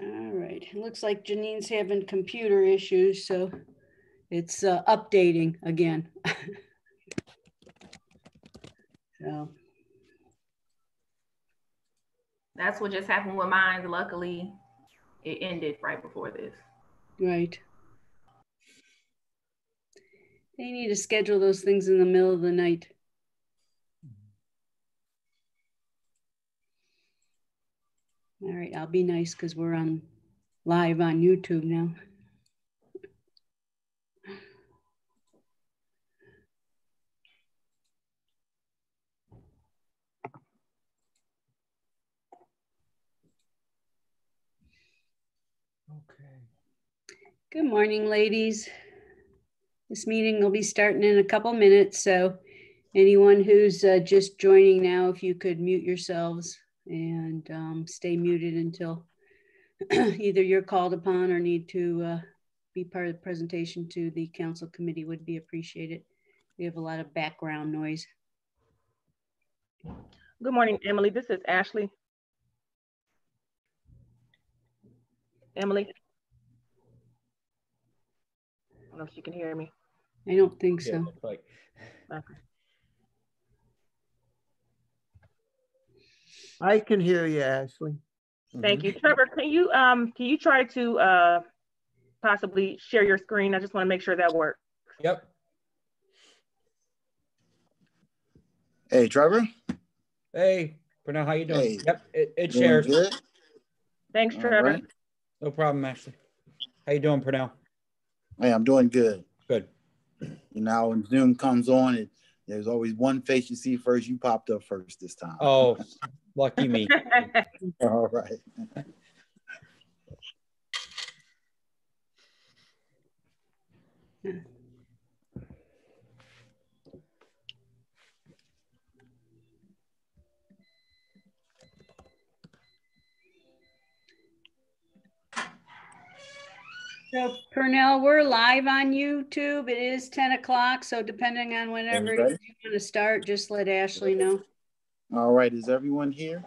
All right, it looks like Janine's having computer issues, so it's updating again. So that's what just happened with mine. Luckily, it ended right before this. right. They need to schedule those things in the middle of the night. All right, I'll be nice because we're on live on YouTube now. Okay. Good morning, ladies. This meeting will be starting in a couple minutes, so anyone who's just joining now, if you could mute yourselves and stay muted until either you're called upon or need to be part of the presentation to the council committee would be appreciated. We have a lot of background noise. Good morning, Emily. This is Ashley. Emily. I don't know if you can hear me. I don't think so. Yeah, looks like. Okay. I can hear you, Ashley. Thank you. Trevor, can you try to possibly share your screen? I just want to make sure that works. Yep. Hey, Trevor. Hey, Pernell, how you doing? Hey. Yep, it Doing shares. good? Thanks, All Trevor. right. No problem, Ashley. How you doing, Pernell? Hey, I'm doing good. Good. You know, when Zoom comes on, there's always one face you see first. You popped up first this time. Oh, lucky me. All right. So Pernell, we're live on YouTube. It is 10 o'clock. So depending on whenever you want to start, just let Ashley know. All right. Is everyone here?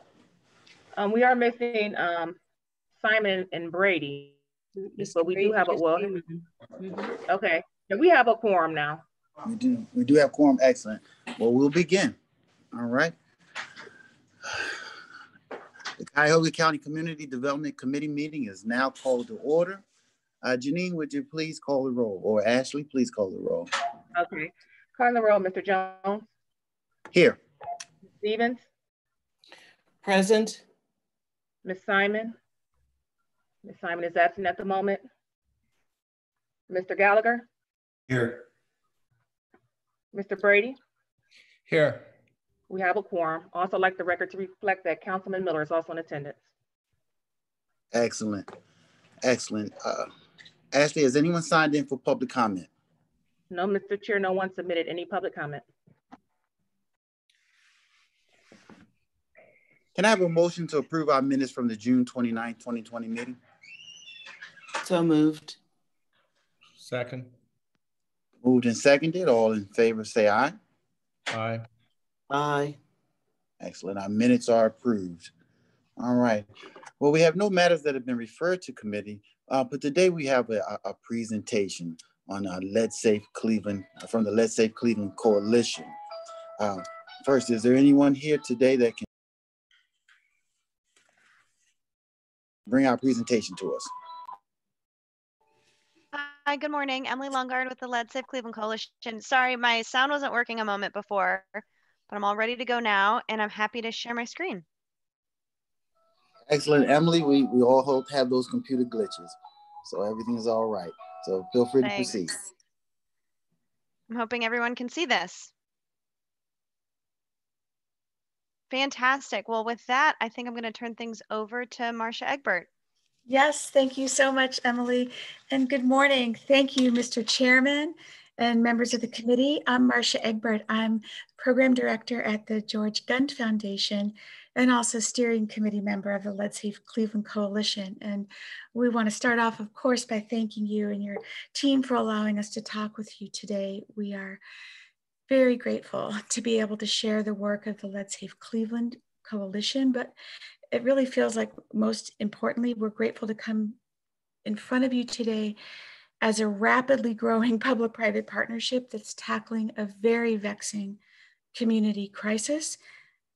We are missing Simon and Brady, but we do have a okay. And we have a quorum now. We do have quorum. Excellent. Well, we'll begin. All right. The Cuyahoga County Community Development Committee meeting is now called to order. Janine, would you please call the roll? Or Ashley, please call the roll. Okay. Calling the roll, Mr. Jones. Here. Stevens. Present. Ms. Simon. Ms. Simon is absent at the moment. Mr. Gallagher. Here. Mr. Brady. Here. We have a quorum. Also like the record to reflect that Councilman Miller is also in attendance. Excellent. Excellent. Ashley, has anyone signed in for public comment? No, Mr. Chair, no one submitted any public comment. Can I have a motion to approve our minutes from the June 29, 2020 meeting? So moved. Second. Moved and seconded. All in favor, say aye. Aye. Aye. Excellent. Our minutes are approved. All right. Well, we have no matters that have been referred to committee, but today we have a presentation on Lead Safe Cleveland from the Lead Safe Cleveland Coalition. First, is there anyone here today that can bring our presentation to us? Hi, good morning. Emily Longard with the Lead Safe Cleveland Coalition. Sorry, my sound wasn't working a moment before, but I'm all ready to go now, and I'm happy to share my screen. Excellent, Emily. We all have those computer glitches, so everything is all right. So feel free to proceed. I'm hoping everyone can see this. Fantastic. Well, with that, I think I'm going to turn things over to Marcia Egbert. Yes, thank you so much, Emily. And good morning. Thank you, Mr. Chairman and members of the committee. I'm Marcia Egbert. I'm Program Director at the George Gund Foundation and also steering committee member of the Lead Safe Cleveland Coalition. And we want to start off, of course, by thanking you and your team for allowing us to talk with you today. We are very grateful to be able to share the work of the Lead Safe Cleveland Coalition, but it really feels like, most importantly, we're grateful to come in front of you today as a rapidly growing public-private partnership that's tackling a very vexing community crisis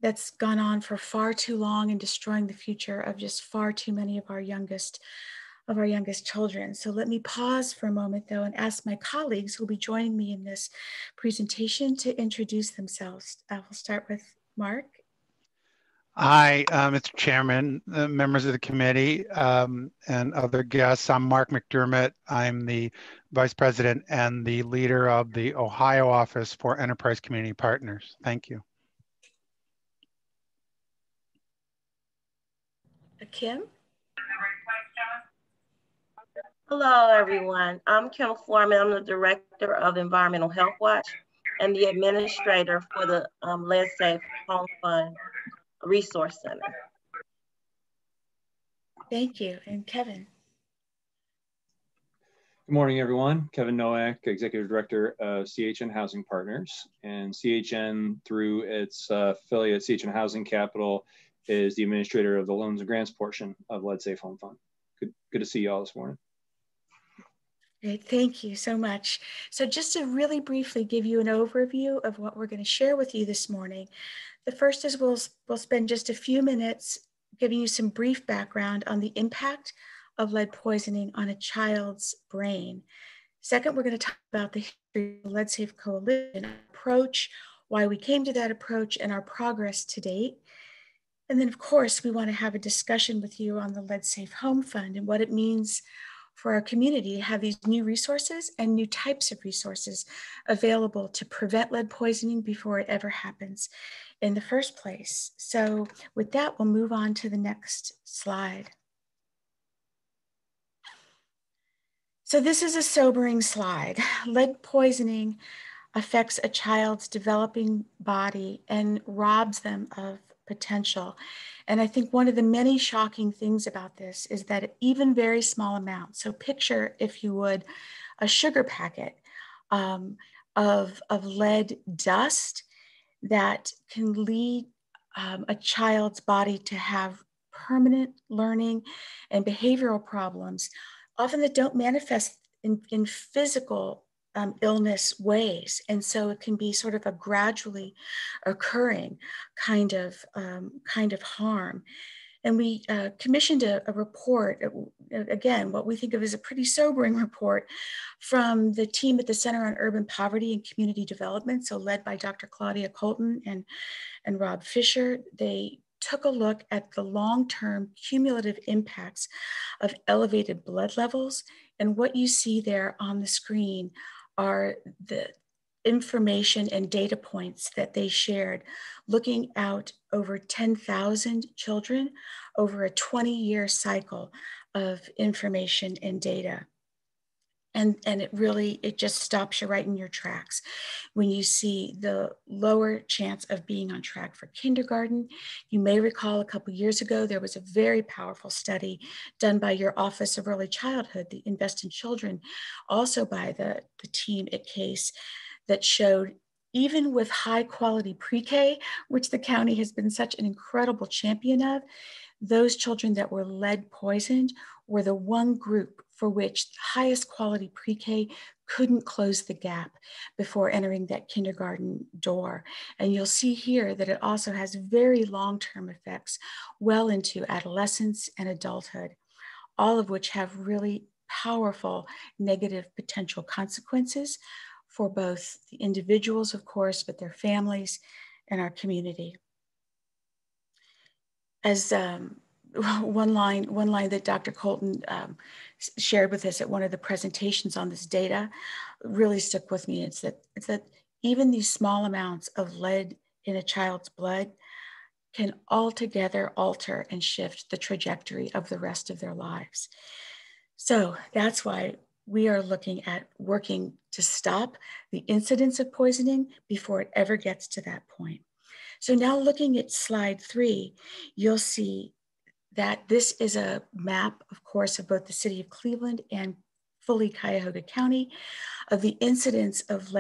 that's gone on for far too long and destroying the future of just far too many of our youngest children. So let me pause for a moment, though, and ask my colleagues who will be joining me in this presentation to introduce themselves. I will start with Mark. Hi, Mr. Chairman, members of the committee, and other guests. I'm Mark McDermott. I'm the Vice President and the leader of the Ohio Office for Enterprise Community Partners. Thank you. Kim? Hello, everyone. I'm Kim Foreman. I'm the Director of Environmental Health Watch and the Administrator for the Lead Safe Home Fund Resource Center. Thank you. And Kevin? Good morning, everyone. Kevin Nowak, Executive Director of CHN Housing Partners. And CHN, through its affiliate, CHN Housing Capital, is the administrator of the loans and grants portion of Lead Safe Home Fund. Good to see you all this morning. Great, thank you so much. So just to really briefly give you an overview of what we're going to share with you this morning. The first is we'll spend just a few minutes giving you some brief background on the impact of lead poisoning on a child's brain. Second, we're going to talk about the history of the Lead Safe Coalition approach, why we came to that approach, and our progress to date. And then, of course, we want to have a discussion with you on the Lead Safe Home Fund and what it means for our community to have these new resources and new types of resources available to prevent lead poisoning before it ever happens in the first place. So with that, we'll move on to the next slide. So this is a sobering slide. Lead poisoning affects a child's developing body and robs them of potential. And I think one of the many shocking things about this is that even very small amounts, so picture, if you would, a sugar packet of lead dust that can lead a child's body to have permanent learning and behavioral problems, often that don't manifest in physical illness ways. And so it can be sort of a gradually occurring kind of harm. And we commissioned a report, again, what we think of as a pretty sobering report from the team at the Center on Urban Poverty and Community Development, so led by Dr. Claudia Colton and Rob Fisher. They took a look at the long-term cumulative impacts of elevated blood levels. And what you see there on the screen are the information and data points that they shared, looking out over 10,000 children over a 20-year cycle of information and data. And it just stops you right in your tracks when you see the lower chance of being on track for kindergarten. You may recall a couple years ago, there was a very powerful study done by your Office of Early Childhood, the Invest in Children, also by the team at CASE, that showed even with high quality pre-K, which the county has been such an incredible champion of, those children that were lead poisoned were the one group for which highest quality pre-K couldn't close the gap before entering that kindergarten door. And you'll see here that it also has very long-term effects well into adolescence and adulthood, all of which have really powerful negative potential consequences for both the individuals, of course, but their families and our community. As one line that Dr. Colton shared with us at one of the presentations on this data really stuck with me. It's that even these small amounts of lead in a child's blood can altogether alter and shift the trajectory of the rest of their lives. So that's why we are looking at working to stop the incidence of poisoning before it ever gets to that point. So now looking at slide 3, you'll see that this is a map, of course, of both the city of Cleveland and fully Cuyahoga County of the incidence of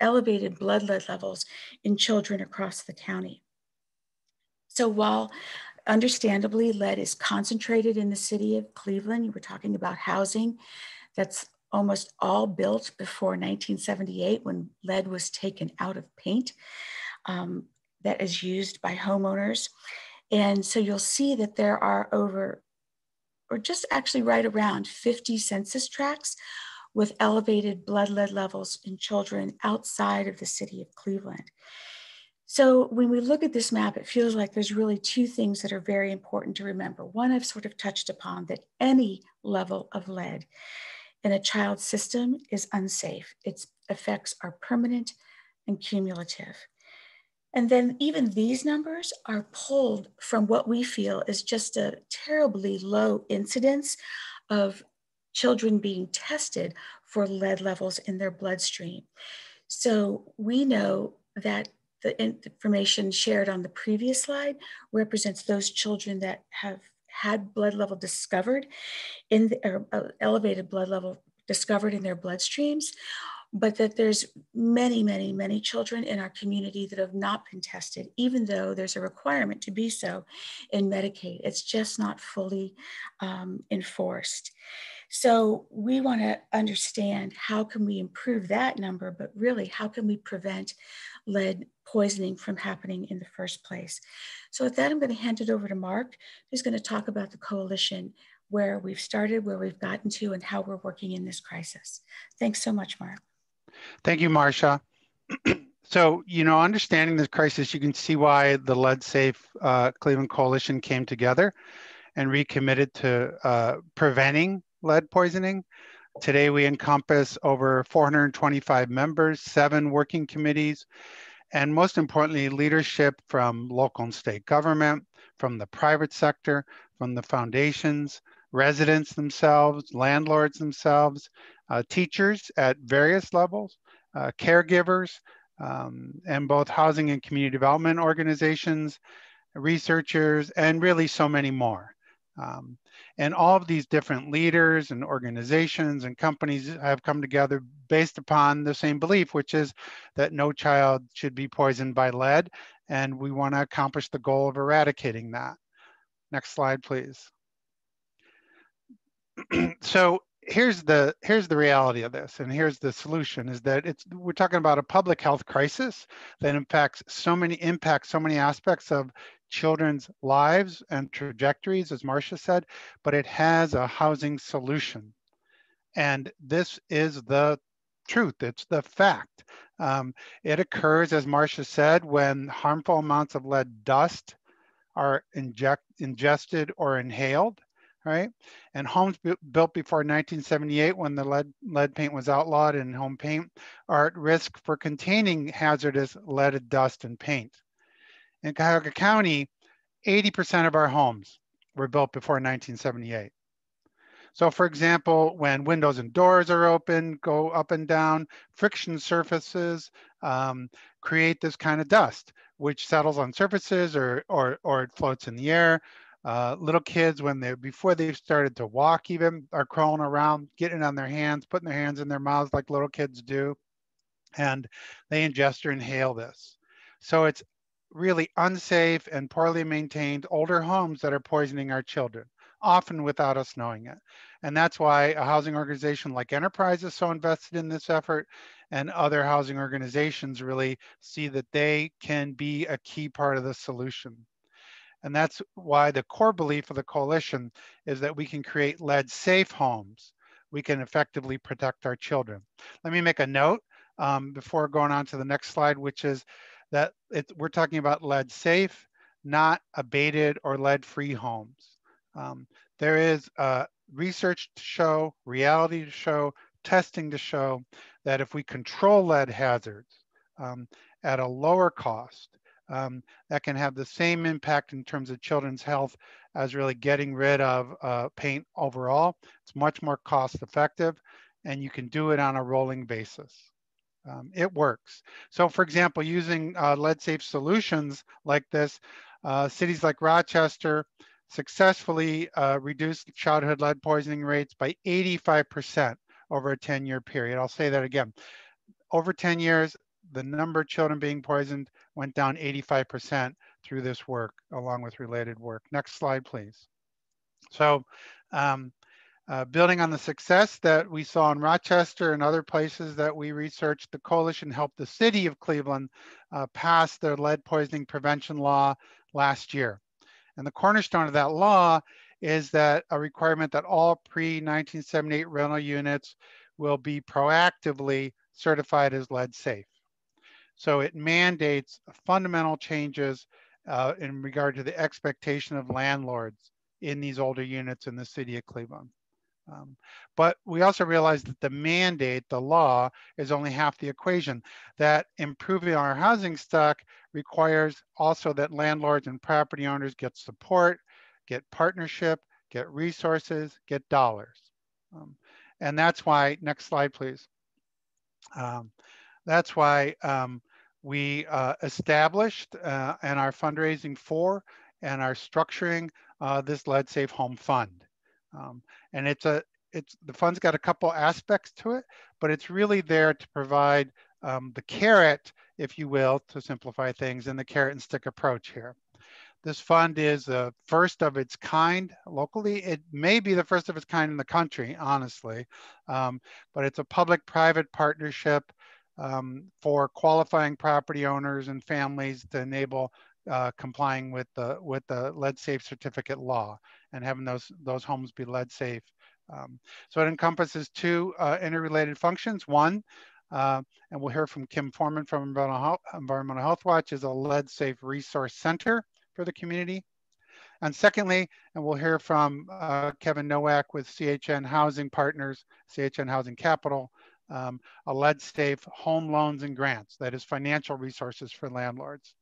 elevated blood lead levels in children across the county. So while Understandably, lead is concentrated in the city of Cleveland. We're talking about housing that's almost all built before 1978 when lead was taken out of paint that is used by homeowners. And so you'll see that there are over, or just actually right around 50 census tracts with elevated blood lead levels in children outside of the city of Cleveland. So when we look at this map, it feels like there's really two things that are very important to remember. One, I've sort of touched upon, that any level of lead in a child's system is unsafe. Its effects are permanent and cumulative. And then even these numbers are pulled from what we feel is just a terribly low incidence of children being tested for lead levels in their bloodstream. So we know that the information shared on the previous slide represents those children that have had blood level discovered in the, elevated blood level discovered in their bloodstreams, but that there's many, many, many children in our community that have not been tested, even though there's a requirement to be so in Medicaid. It's just not fully enforced. So we want to understand how can we improve that number, but really how can we prevent lead poisoning from happening in the first place. So with that, I'm going to hand it over to Mark, who's going to talk about the coalition, where we've started, where we've gotten to, and how we're working in this crisis. Thanks so much, Mark. Thank you, Marcia. So, understanding this crisis, you can see why the Lead Safe Cleveland Coalition came together and recommitted to preventing lead poisoning. Today, we encompass over 425 members, 7 working committees, and most importantly, leadership from local and state government, from the private sector, from the foundations, residents themselves, landlords themselves, teachers at various levels, caregivers, and both housing and community development organizations, researchers, and really so many more. And all of these different leaders and organizations and companies have come together based upon the same belief, which is that no child should be poisoned by lead. And we want to accomplish the goal of eradicating that. Next slide, please. So here's the reality of this, and here's the solution: is that we're talking about a public health crisis that impacts so many aspects of children's lives and trajectories, as Marcia said, but it has a housing solution. And this is the truth, it's the fact. It occurs, as Marcia said, when harmful amounts of lead dust are ingested or inhaled, right? And homes built before 1978, when the lead paint was outlawed in home paint, are at risk for containing hazardous leaded dust and paint. In Cuyahoga County, 80% of our homes were built before 1978. So for example, when windows and doors are open, go up and down, friction surfaces create this kind of dust, which settles on surfaces or it floats in the air. Little kids, before they've started to walk even, are crawling around, getting on their hands, putting their hands in their mouths like little kids do. And they ingest or inhale this. So it's really unsafe and poorly maintained older homes that are poisoning our children, often without us knowing it. And that's why a housing organization like Enterprise is so invested in this effort, and other housing organizations really see that they can be a key part of the solution. And that's why the core belief of the coalition is that we can create lead-safe homes. We can effectively protect our children. Let me make a note before going on to the next slide, which is that we're talking about lead-safe, not abated or lead-free homes. There is research to show, reality to show, testing to show that if we control lead hazards at a lower cost, that can have the same impact in terms of children's health as really getting rid of paint overall. It's much more cost effective, and you can do it on a rolling basis. It works. So for example, using lead safe solutions like this, cities like Rochester successfully reduced childhood lead poisoning rates by 85% over a 10-year period. I'll say that again. Over 10 years, the number of children being poisoned went down 85% through this work along with related work. Next slide, please. So building on the success that we saw in Rochester and other places that we researched, the coalition helped the city of Cleveland pass their lead poisoning prevention law last year. And the cornerstone of that law is that a requirement that all pre-1978 rental units will be proactively certified as lead safe. So it mandates fundamental changes in regard to the expectation of landlords in these older units in the city of Cleveland. But we also realize that the mandate, the law, is only half the equation. That improving our housing stock requires also that landlords and property owners get support, get partnership, get resources, get dollars. And that's why, next slide, please. That's why we established and are fundraising for and are structuring this Lead Safe Home Fund. And the fund's got a couple aspects to it, but it's really there to provide the carrot, if you will, to simplify things, and the carrot and stick approach here. This fund is the first of its kind locally. It may be the first of its kind in the country, honestly, but it's a public-private partnership for qualifying property owners and families to enable complying with the lead safe certificate law and having those homes be lead safe. So it encompasses two interrelated functions. One, and we'll hear from Kim Foreman from Environmental Health Watch, is a lead safe resource center for the community. And secondly, and we'll hear from Kevin Nowak with CHN Housing Partners, CHN Housing Capital, a lead safe home loans and grants, that is financial resources for landlords.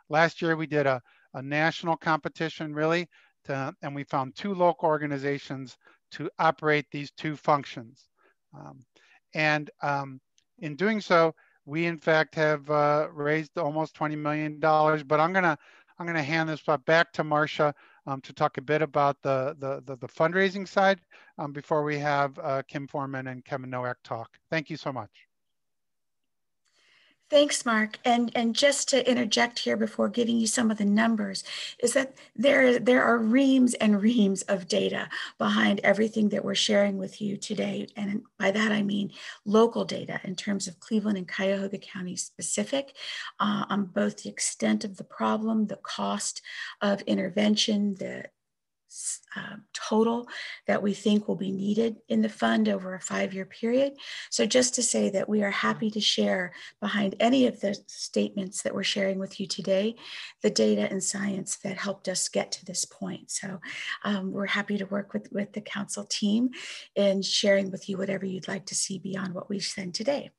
Last year we did a national competition really, and we found 2 local organizations to operate these 2 functions. In doing so, we in fact have raised almost $20 million, but I'm gonna hand this back to Marcia to talk a bit about the fundraising side before we have Kim Foreman and Kevin Nowak talk. Thank you so much. Thanks, Mark. And just to interject here before giving you some of the numbers, is that there are reams and reams of data behind everything that we're sharing with you today. And by that, I mean local data in terms of Cleveland and Cuyahoga County specific on both the extent of the problem, the cost of intervention, the total that we think will be needed in the fund over a 5-year period. So just to say that we are happy to share behind any of the statements that we're sharing with you today, the data and science that helped us get to this point. So we're happy to work with the council team in sharing with you whatever you'd like to see beyond what we've said today.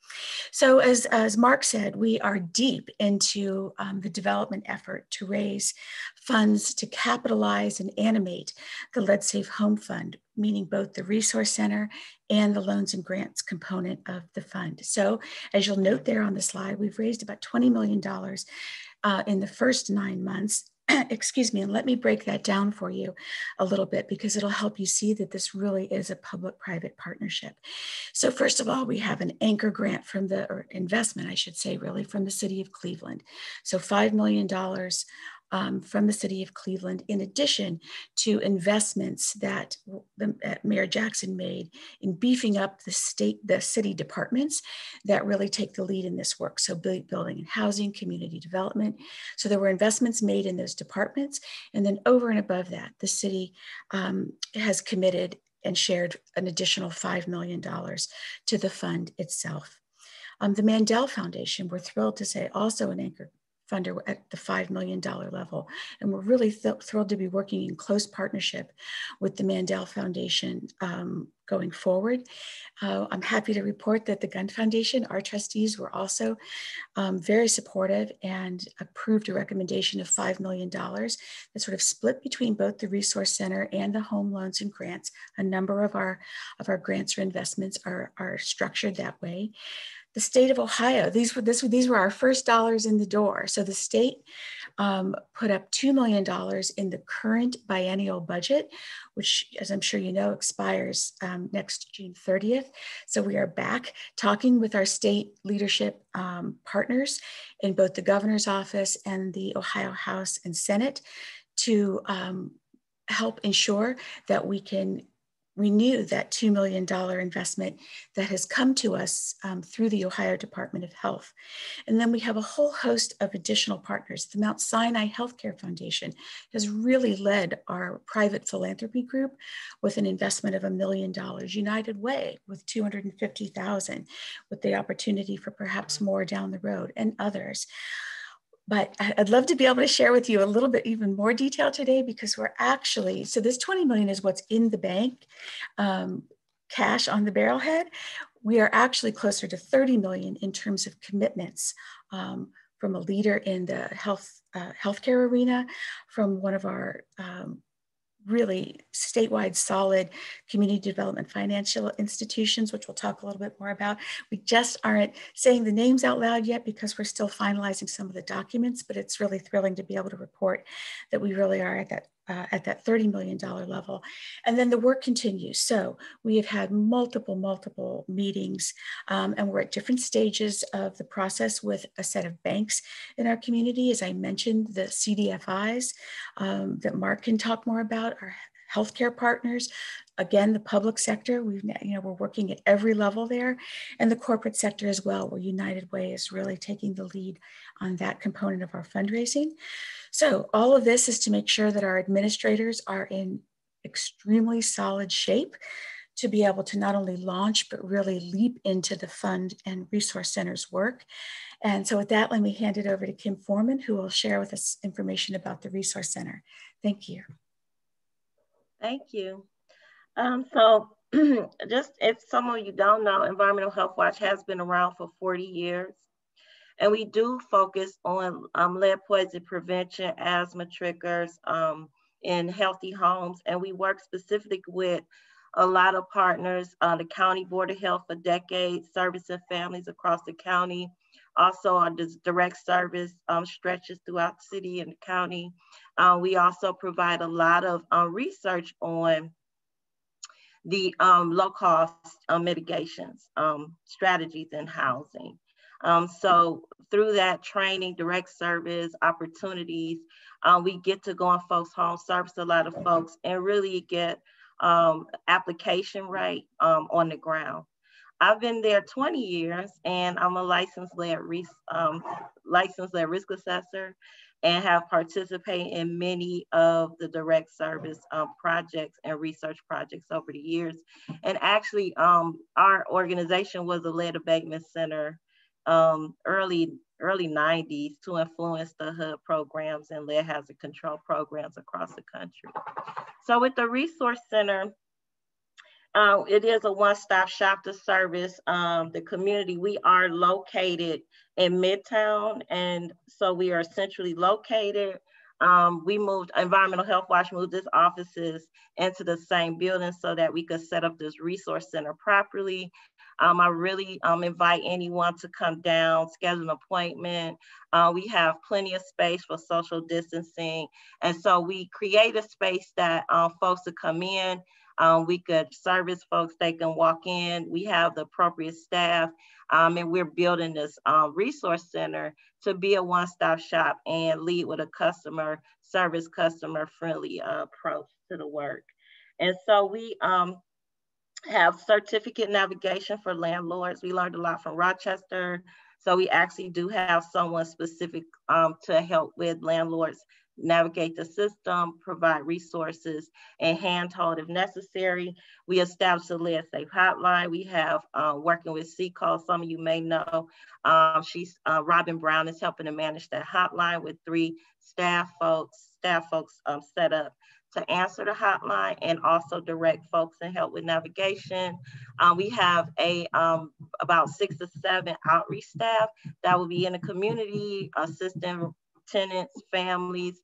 So as Mark said, we are deep into the development effort to raise funds to capitalize and animate the Lead Safe Home Fund, meaning both the Resource Center and the loans and grants component of the fund. So as you'll note there on the slide, we've raised about $20 million in the first 9 months. Excuse me, and let me break that down for you a little bit because it'll help you see that this really is a public-private partnership. So first of all, we have an anchor grant from or investment, I should say, really, from the city of Cleveland. So $5 million from the city of Cleveland, in addition to investments that Mayor Jackson made in beefing up the city departments that really take the lead in this work. So building and housing, community development. So there were investments made in those departments. And then over and above that, the city has committed and shared an additional $5 million to the fund itself. The Mandel Foundation, we're thrilled to say, also an anchor funder at the $5 million level. And we're really thrilled to be working in close partnership with the Mandel Foundation going forward. I'm happy to report that the Gunn Foundation, our trustees, were also very supportive and approved a recommendation of $5 million that sort of split between both the Resource Center and the home loans and grants. A number of our grants or investments are structured that way. The state of Ohio, these were our first dollars in the door. So the state put up $2 million in the current biennial budget, which, as I'm sure you know, expires next June 30th. So we are back talking with our state leadership partners in both the governor's office and the Ohio House and Senate to help ensure that we can renew that $2 million investment that has come to us through the Ohio Department of Health. And then we have a whole host of additional partners. The Mount Sinai Healthcare Foundation has really led our private philanthropy group with an investment of $1 million. United Way with $250,000, with the opportunity for perhaps more down the road, and others. But I'd love to be able to share with you a little bit even more detail today, because we're actually, so this 20 million is what's in the bank, cash on the barrelhead. We are actually closer to 30 million in terms of commitments from a leader in the healthcare arena, from one of our really statewide solid community development financial institutions, which we'll talk a little bit more about. We just aren't saying the names out loud yet because we're still finalizing some of the documents, but it's really thrilling to be able to report that we really are at that $30 million level. And then the work continues. So we have had multiple meetings, and we're at different stages of the process with a set of banks in our community. As I mentioned, the CDFIs that Mark can talk more about, our healthcare partners, again, the public sector, we're working at every level there, and the corporate sector as well, where United Way is really taking the lead on that component of our fundraising. So all of this is to make sure that our administrators are in extremely solid shape to be able to not only launch, but really leap into the fund and resource center's work. And so with that, let me hand it over to Kim Foreman, who will share with us information about the resource center. Thank you. Thank you. So just if some of you don't know, Environmental Health Watch has been around for 40 years. And we do focus on lead poison prevention, asthma triggers in healthy homes. And we work specifically with a lot of partners, the County Board of Health for decades, servicing families across the county. Also, our direct service stretches throughout the city and the county. We also provide a lot of research on the low-cost mitigations, strategies in housing. So through that training, direct service, opportunities, we get to go in folks' homes, service a lot of folks, and really get application rate on the ground. I've been there 20 years, and I'm a licensed lead risk assessor, and have participated in many of the direct service projects and research projects over the years. And actually, our organization was a lead abatement center early 90s to influence the HUD programs and lead hazard control programs across the country. So with the resource center, it is a one-stop shop to service the community. We are located in Midtown, and so we are centrally located. Environmental Health Watch moved its offices into the same building so that we could set up this resource center properly. I really invite anyone to come down, schedule an appointment. We have plenty of space for social distancing. And so we create a space that folks to come in. We could service folks, they can walk in. We have the appropriate staff, and we're building this resource center to be a one-stop shop and lead with a customer friendly approach to the work. And so we have certificate navigation for landlords. We learned a lot from Rochester. So we actually do have someone specific to help with landlords navigate the system, provide resources, and handhold if necessary. We established a lead safe hotline. We have working with C-Call, some of you may know. Robin Brown is helping to manage that hotline with 3 staff folks set up to answer the hotline and also direct folks and help with navigation. We have about 6 to 7 outreach staff that will be in the community assisting tenants, families,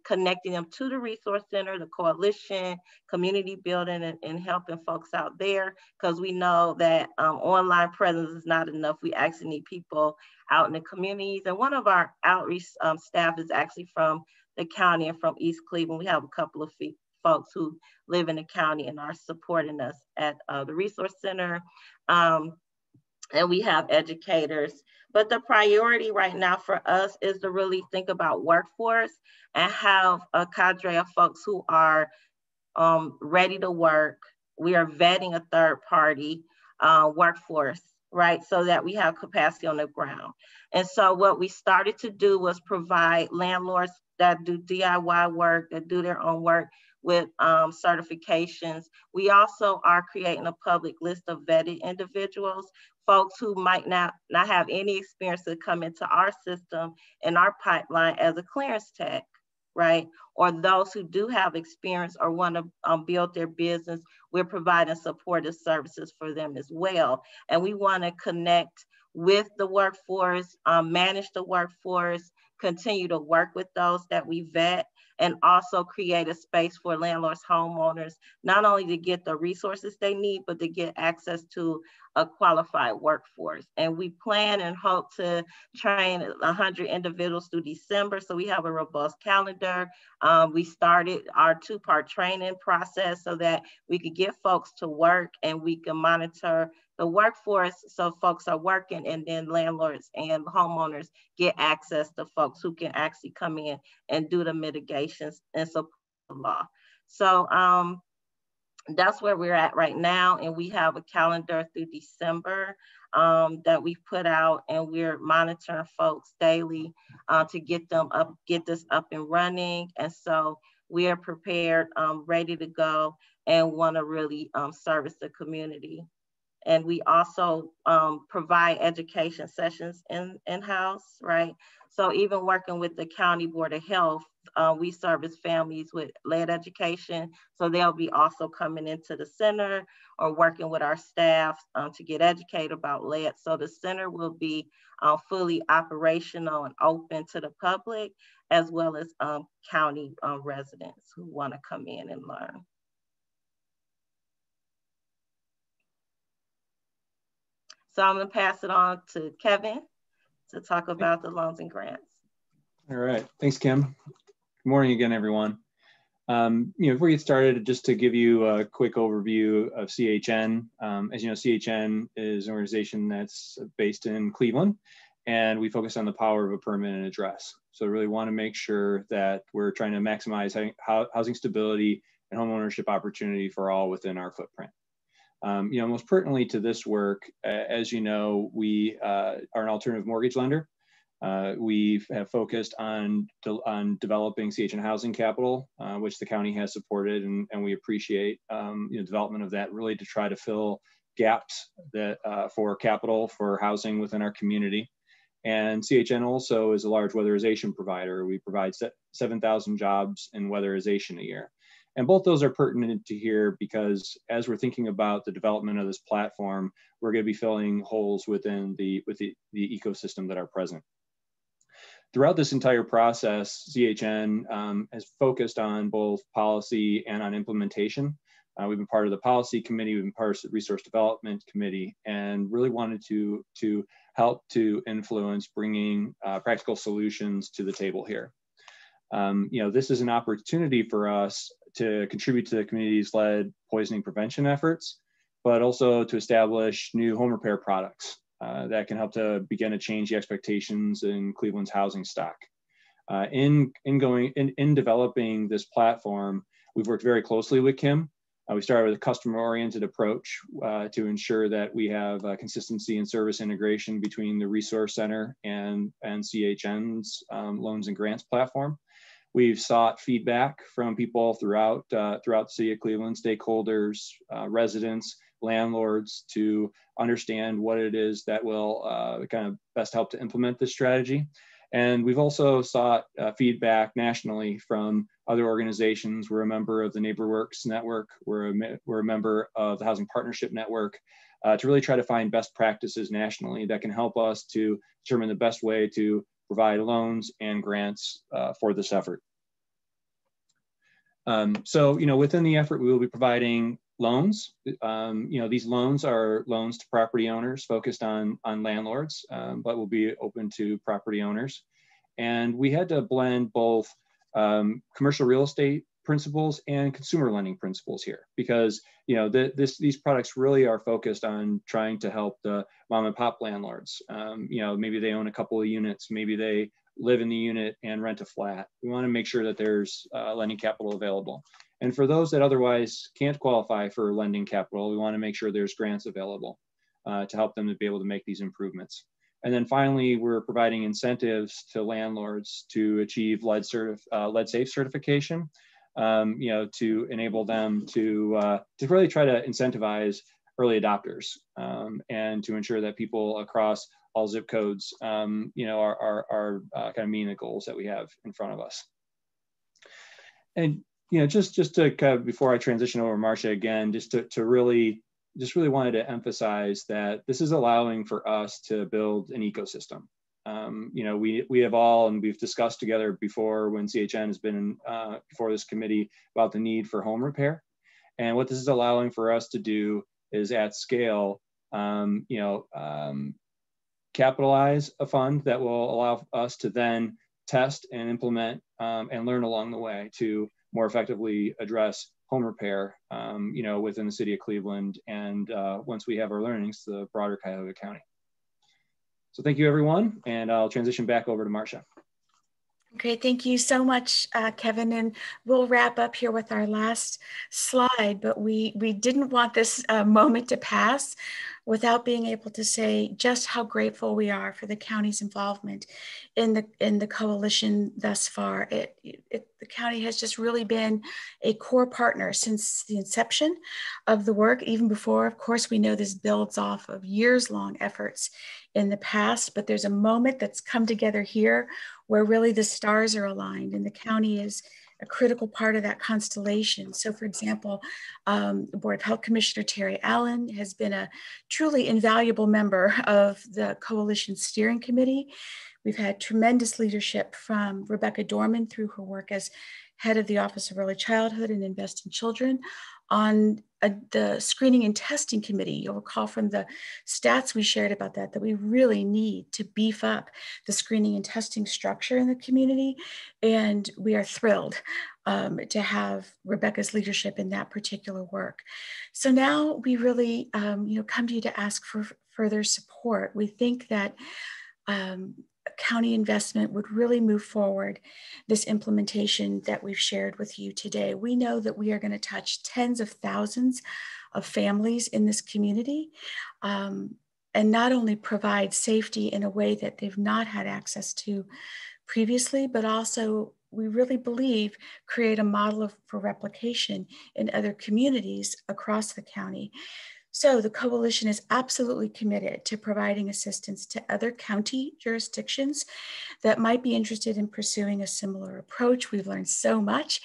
connecting them to the resource center, the coalition, community building, and helping folks out there, because we know that online presence is not enough. We actually need people out in the communities. And one of our outreach staff is actually from the county and from East Cleveland. We have a couple of folks who live in the county and are supporting us at the resource center. And we have educators. But the priority right now for us is to really think about workforce and have a cadre of folks who are ready to work. We are vetting a third party workforce, right? So that we have capacity on the ground. And so what we started to do was provide landlords that do DIY work, that do their own work with certifications. We also are creating a public list of vetted individuals, folks who might not have any experience to come into our system and our pipeline as a clearance tech, right? Or those who do have experience or want to build their business, we're providing supportive services for them as well. And we want to connect with the workforce, manage the workforce, continue to work with those that we vet, and also create a space for landlords, homeowners, not only to get the resources they need, but to get access to a qualified workforce. And we plan and hope to train 100 individuals through December. So we have a robust calendar. We started our 2-part training process so that we could get folks to work and we can monitor the workforce so folks are working, and then landlords and homeowners get access to folks who can actually come in and do the mitigations and support the law. So that's where we're at right now. And we have a calendar through December that we've put out, and we're monitoring folks daily to get this up and running. And so we are prepared, ready to go, and want to really service the community. And we also provide education sessions in-house, right? So even working with the County Board of Health, we service families with lead education. So they'll be also coming into the center or working with our staff to get educated about lead. So the center will be fully operational and open to the public, as well as county residents who want to come in and learn. So I'm gonna pass it on to Kevin to talk about the loans and grants. All right, thanks, Kim. Good morning again, everyone. Before we get started, just to give you a quick overview of CHN. As you know, CHN is an organization that's based in Cleveland, and we focus on the power of a permanent address. So really want to make sure that we're trying to maximize housing stability and homeownership opportunity for all within our footprint. Most pertinently to this work, as you know, we are an alternative mortgage lender. We have focused on developing CHN housing capital, which the county has supported, and we appreciate development of that, really to try to fill gaps that for capital for housing within our community. And CHN also is a large weatherization provider. We provide 7,000 jobs in weatherization a year. And both those are pertinent to here because as we're thinking about the development of this platform, we're going to be filling holes within the ecosystem that are present. Throughout this entire process, CHN has focused on both policy and on implementation. We've been part of the policy committee, we've been part of the resource development committee, and really wanted to help to influence bringing practical solutions to the table here. This is an opportunity for us to contribute to the community's lead poisoning prevention efforts, but also to establish new home repair products that can help to begin to change the expectations in Cleveland's housing stock. In developing this platform, we've worked very closely with Kim. We started with a customer-oriented approach to ensure that we have consistency and service integration between the Resource Center and CHN's loans and grants platform. We've sought feedback from people throughout the city of Cleveland, stakeholders, residents, landlords, to understand what it is that will kind of best help to implement this strategy. And we've also sought feedback nationally from other organizations. We're a member of the NeighborWorks Network. We're a member of the Housing Partnership Network to really try to find best practices nationally that can help us to determine the best way to provide loans and grants for this effort. So, within the effort, we will be providing loans. These loans are loans to property owners focused on landlords, but will be open to property owners. And we had to blend both commercial real estate principles and consumer lending principles here, because these products really are focused on trying to help the mom and pop landlords. Maybe they own a couple of units, maybe they live in the unit and rent a flat. We want to make sure that there's lending capital available. And for those that otherwise can't qualify for lending capital, we want to make sure there's grants available to help them to be able to make these improvements. And then finally, we're providing incentives to landlords to achieve lead safe certification, to enable them to really try to incentivize early adopters and to ensure that people across all zip codes, are kind of meeting the goals that we have in front of us. And just to kind of, before I transition over to Marcia again, just really wanted to emphasize that this is allowing for us to build an ecosystem. We have all, and we've discussed together before when CHN has been before this committee about the need for home repair. And what this is allowing for us to do is at scale, capitalize a fund that will allow us to then test and implement and learn along the way to more effectively address home repair, within the city of Cleveland, and once we have our learnings, the broader Cuyahoga County. So thank you, everyone, and I'll transition back over to Marcia. Great, thank you so much, Kevin. And we'll wrap up here with our last slide, but we didn't want this moment to pass without being able to say just how grateful we are for the county's involvement in the coalition thus far. The county has just really been a core partner since the inception of the work, even before. Of course, we know this builds off of years-long efforts in the past, but there's a moment that's come together here where really the stars are aligned, and the county is a critical part of that constellation. So for example, Board of Health Commissioner Terry Allen has been a truly invaluable member of the Coalition Steering Committee. We've had tremendous leadership from Rebecca Dorman through her work as head of the Office of Early Childhood and Invest in Children on the Screening and Testing Committee. You'll recall from the stats we shared about that we really need to beef up the screening and testing structure in the community. And we are thrilled to have Rebecca's leadership in that particular work. So now we really come to you to ask for further support. We think that county investment would really move forward this implementation that we've shared with you today. We know that we are going to touch tens of thousands of families in this community, and not only provide safety in a way that they've not had access to previously, but also we really believe create a model for replication in other communities across the county. So the coalition is absolutely committed to providing assistance to other county jurisdictions that might be interested in pursuing a similar approach. We've learned so much,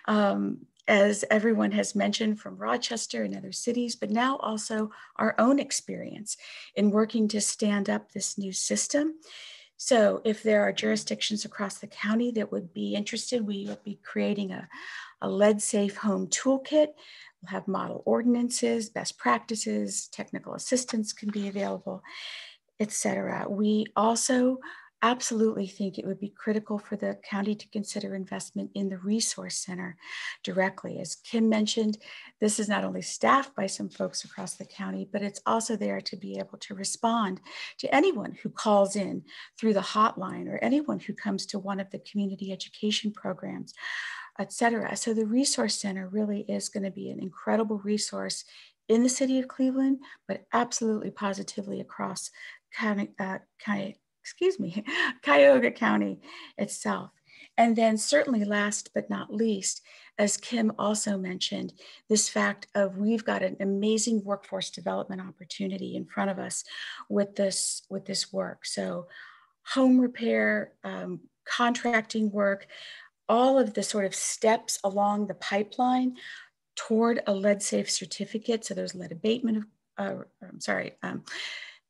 as everyone has mentioned, from Rochester and other cities, but now also our own experience in working to stand up this new system. So if there are jurisdictions across the county that would be interested, we will be creating a lead-safe home toolkit. We'll have model ordinances, best practices, technical assistance can be available, etc. We also absolutely think it would be critical for the county to consider investment in the resource center directly. As Kim mentioned, this is not only staffed by some folks across the county, but it's also there to be able to respond to anyone who calls in through the hotline or anyone who comes to one of the community education programs, etc. So the resource center really is going to be an incredible resource in the city of Cleveland, but absolutely positively across Cuyahoga County itself. And then certainly last but not least, as Kim also mentioned, this fact of we've got an amazing workforce development opportunity in front of us with this work. So home repair, contracting work, all of the sort of steps along the pipeline toward a lead safe certificate. So there's lead abatement,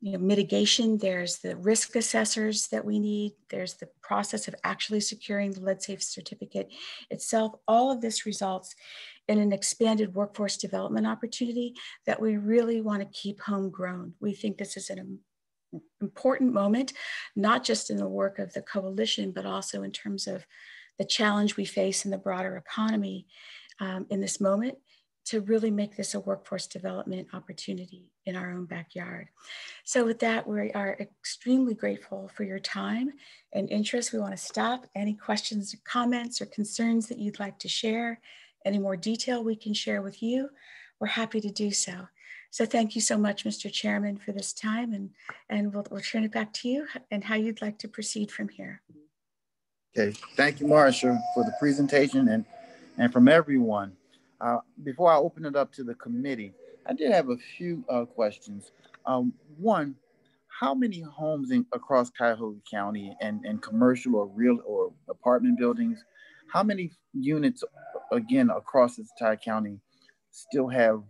mitigation, there's the risk assessors that we need, there's the process of actually securing the lead safe certificate itself. All of this results in an expanded workforce development opportunity that we really want to keep homegrown. We think this is an important moment, not just in the work of the coalition, but also in terms of the challenge we face in the broader economy in this moment, to really make this a workforce development opportunity in our own backyard. So with that, we are extremely grateful for your time and interest. We want to stop. Any questions, or comments, or concerns that you'd like to share, any more detail we can share with you, we're happy to do so. So thank you so much, Mr. Chairman, for this time, and we'll turn it back to you and how you'd like to proceed from here. Okay, thank you, Marcia, for the presentation and from everyone. Before I open it up to the committee, I did have a few questions. One, how many homes across Cuyahoga County and commercial or real or apartment buildings, how many units, again, across this entire county still have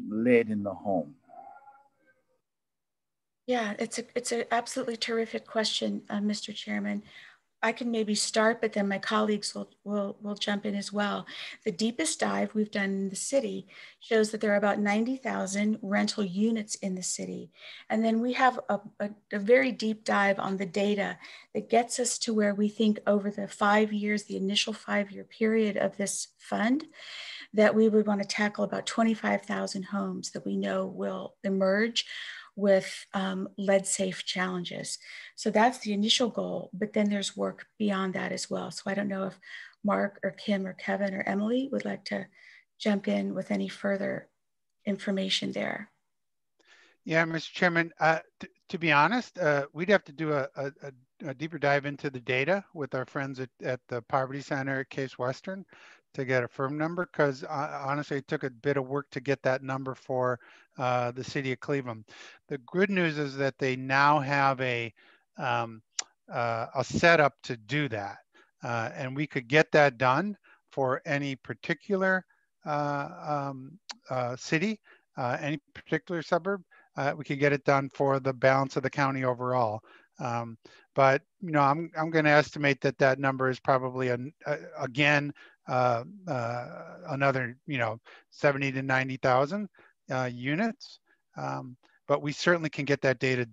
lead in the home? Yeah, it's an absolutely terrific question, Mr. Chairman. I can maybe start, but then my colleagues will jump in as well. The deepest dive we've done in the city shows that there are about 90,000 rental units in the city. And then we have a very deep dive on the data that gets us to where we think over the 5 years, the initial 5-year period of this fund, that we would want to tackle about 25,000 homes that we know will emerge with lead safe challenges. So that's the initial goal, but then there's work beyond that as well. So I don't know if Mark or Kim or Kevin or Emily would like to jump in with any further information there. Yeah, Mr. Chairman, to be honest, we'd have to do a deeper dive into the data with our friends at the Poverty Center at Case Western to get a firm number, because honestly, it took a bit of work to get that number for the city of Cleveland. The good news is that they now have a setup to do that, and we could get that done for any particular city, any particular suburb. We could get it done for the balance of the county overall. But I'm going to estimate that number is probably again another 70 to 90,000 units. But we certainly can get that data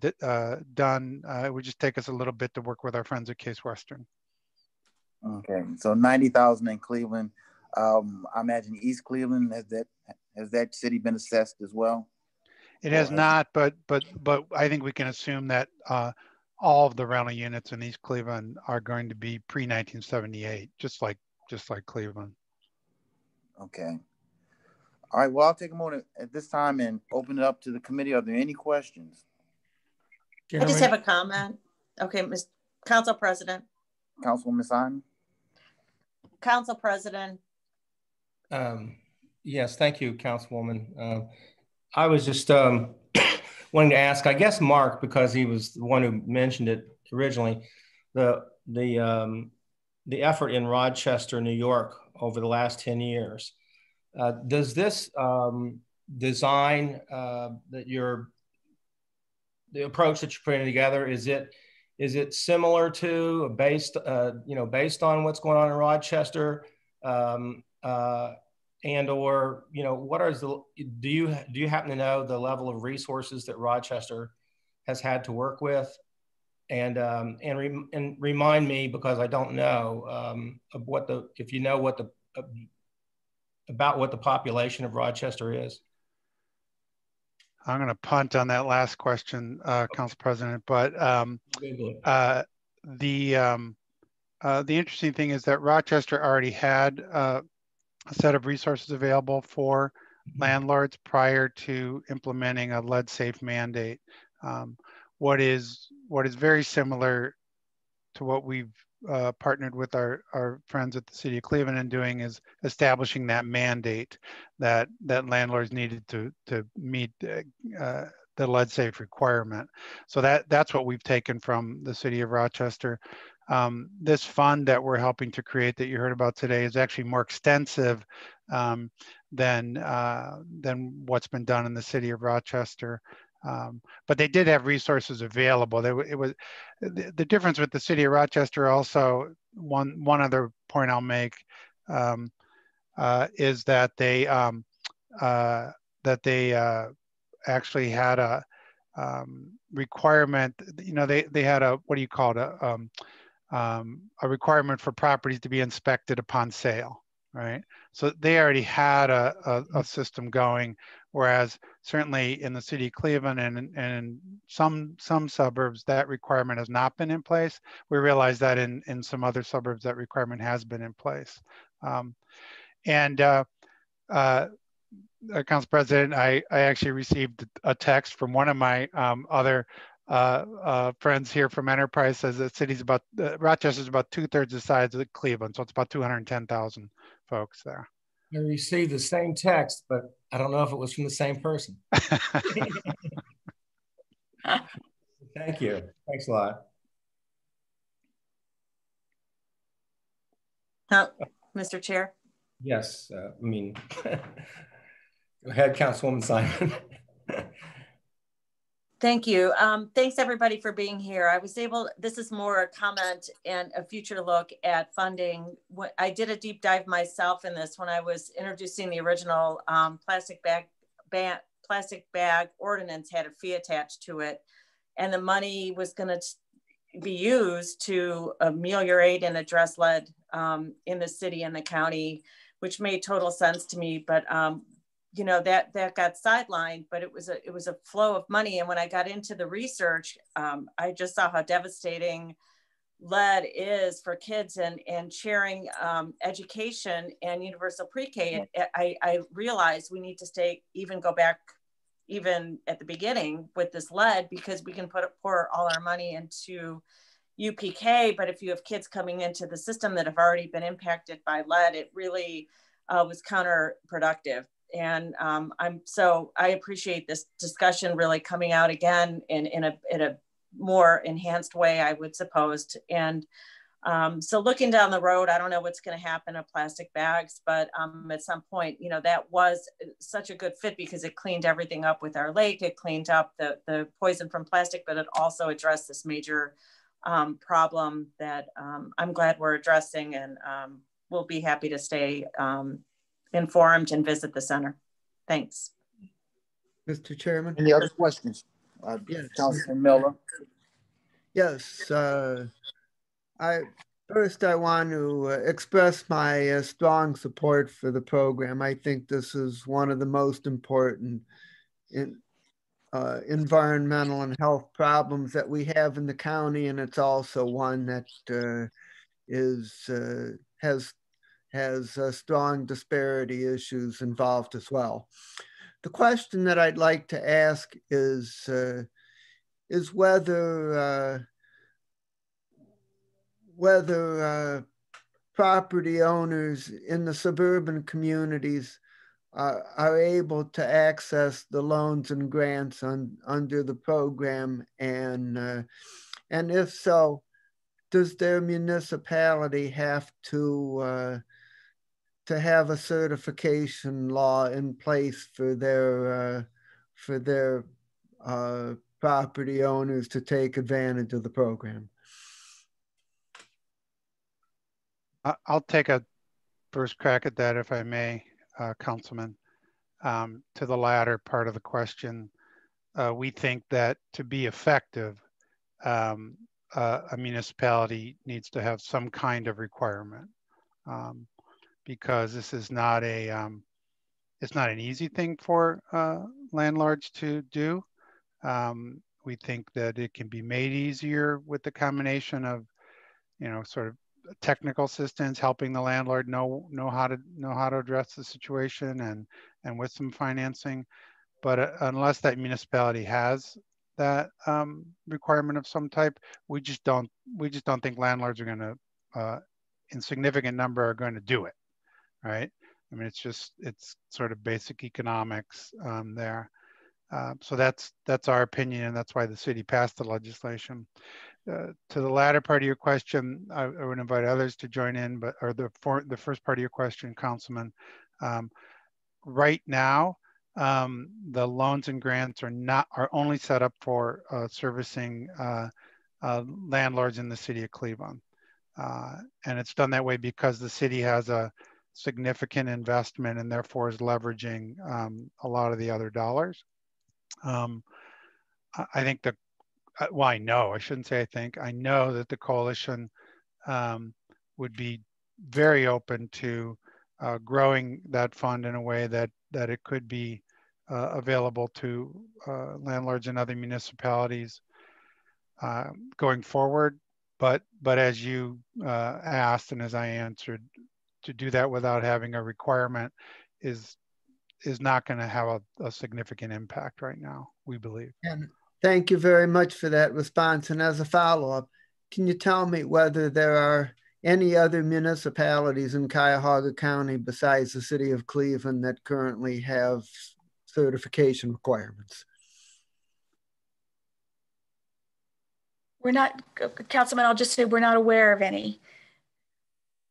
done. It would just take us a little bit to work with our friends at Case Western. Okay, so 90,000 in Cleveland. I imagine East Cleveland, has that city been assessed as well? It has not, but I think we can assume that all of the rental units in East Cleveland are going to be pre-1978, just like Cleveland. Okay. All right. Well, I'll take a moment at this time and open it up to the committee. Are there any questions? I just have a comment. Okay, Ms. Council President. Councilwoman Simon. Council President. Yes, thank you, Councilwoman. I was just wanting to ask, I guess Mark, because he was the one who mentioned it originally, the effort in Rochester, New York over the last 10 years. Does this design the approach that you're putting together, is it similar to based on what's going on in Rochester, and or what is do you happen to know the level of resources that Rochester has had to work with, and remind me, because I don't know, of about what the population of Rochester is. I'm going to punt on that last question, Council President, but the interesting thing is that Rochester already had a set of resources available for landlords prior to implementing a lead safe mandate. What is very similar to what we've partnered with our friends at the City of Cleveland in doing is establishing that mandate that landlords needed to meet the lead safe requirement. So that's what we've taken from the City of Rochester. This fund that we're helping to create that you heard about today is actually more extensive than what's been done in the City of Rochester. But they did have resources available. It was the difference with the city of Rochester. Also, one other point I'll make is that they actually had a requirement. You know, they had a, what do you call it, a requirement for properties to be inspected upon sale, right? So they already had a system going, whereas certainly in the city of Cleveland and some suburbs, that requirement has not been in place. We realize that in some other suburbs, that requirement has been in place. Council President, I actually received a text from one of my other friends here from Enterprise. Says that Rochester's about 2/3 the size of Cleveland, so it's about 210,000 folks there. I received the same text, but I don't know if it was from the same person. Thank you. Thanks a lot. Mr. Chair? Yes, I mean, go ahead, Councilwoman Simon. Thank you. Thanks everybody for being here. This is more a comment and a future look at funding. I did a deep dive myself in this when I was introducing the original plastic bag ordinance, had a fee attached to it. And the money was gonna be used to ameliorate and address lead in the city and the county, which made total sense to me. But you know, that got sidelined, but it was a flow of money. And when I got into the research, I just saw how devastating lead is for kids and sharing education and universal pre-K. I realized we need to go back even at the beginning with this lead, because we can pour all our money into UPK, but if you have kids coming into the system that have already been impacted by lead, it really was counterproductive. And I appreciate this discussion really coming out again in a more enhanced way, I would suppose. And so looking down the road, I don't know what's going to happen to plastic bags, but at some point, you know, that was such a good fit because it cleaned everything up with our lake. It cleaned up the poison from plastic, but it also addressed this major problem that I'm glad we're addressing, and we'll be happy to stay informed and visit the center. Thanks. Mr. Chairman. Any other questions? Yes. Councilman Miller. Yes. I want to express my strong support for the program. I think this is one of the most important environmental and health problems that we have in the county, and it's also one that has strong disparity issues involved as well. The question that I'd like to ask is whether property owners in the suburban communities are able to access the loans and grants under the program, and if so, does their municipality have to have a certification law in place for their property owners to take advantage of the program? I'll take a first crack at that, if I may, Councilman. To the latter part of the question, we think that to be effective, a municipality needs to have some kind of requirement, because this is not it's not an easy thing for landlords to do. We think that it can be made easier with the combination of, you know, sort of technical assistance, helping the landlord know how to address the situation, and with some financing. But unless that municipality has that requirement of some type, we just don't think landlords are going to, in significant number, are going to do it, right? I mean, it's sort of basic economics there. So that's our opinion, and that's why the city passed the legislation. To the latter part of your question, I would invite others to join in, the first part of your question, Councilman. Right now, the loans and grants are only set up for servicing landlords in the city of Cleveland. And it's done that way because the city has a significant investment and therefore is leveraging a lot of the other dollars. I think well, I shouldn't say I think, I know that the coalition would be very open to growing that fund in a way that it could be available to landlords and other municipalities going forward. But as you asked and as I answered, to do that without having a requirement is not going to have a significant impact right now, we believe. And thank you very much for that response. And as a follow-up, can you tell me whether there are any other municipalities in Cuyahoga County besides the city of Cleveland that currently have certification requirements? We're not, Councilman, I'll just say we're not aware of any.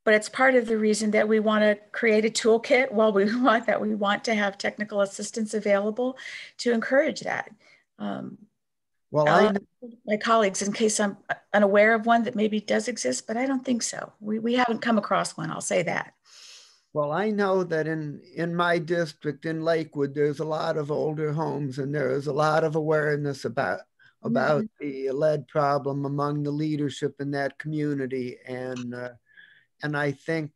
But it's part of the reason that we want to create a toolkit while we want to have technical assistance available to encourage that. Well, I know my colleagues, in case I'm unaware of one that maybe does exist, but I don't think so. We haven't come across one, I'll say that. Well, I know that in my district in Lakewood, there's a lot of older homes and there is a lot of awareness about the lead problem among the leadership in that community. And I think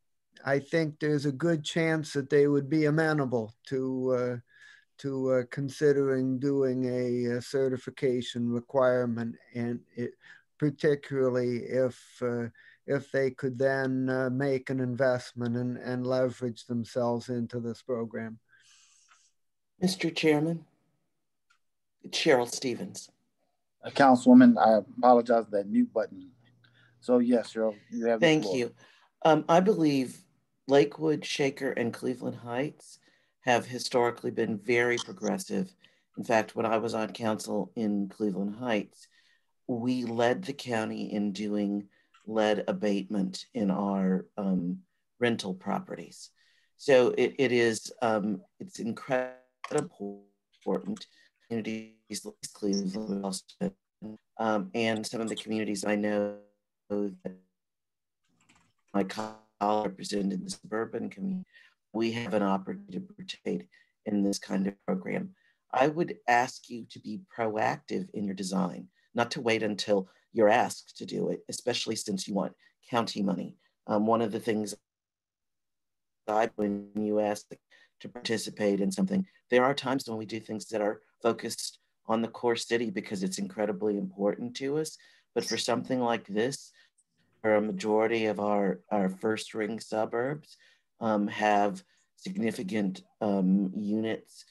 there's a good chance that they would be amenable to considering doing a certification requirement, and particularly if they could then make an investment and leverage themselves into this program. Mr. Chairman, Cheryl Stevens. Councilwoman, I apologize for that mute button. So yes, Cheryl, you have the floor. Thank you. I believe Lakewood, Shaker, and Cleveland Heights have historically been very progressive. In fact, when I was on council in Cleveland Heights, we led the county in doing lead abatement in our rental properties. So it's incredibly important. Communities like Cleveland, and some of the communities I know that my colleagues represented in the suburban community, we have an opportunity to participate in this kind of program. I would ask you to be proactive in your design, not to wait until you're asked to do it, especially since you want county money. One of the things when you ask to participate in something, there are times when we do things that are focused on the core city because it's incredibly important to us. But for something like this, where a majority of our first ring suburbs have significant units,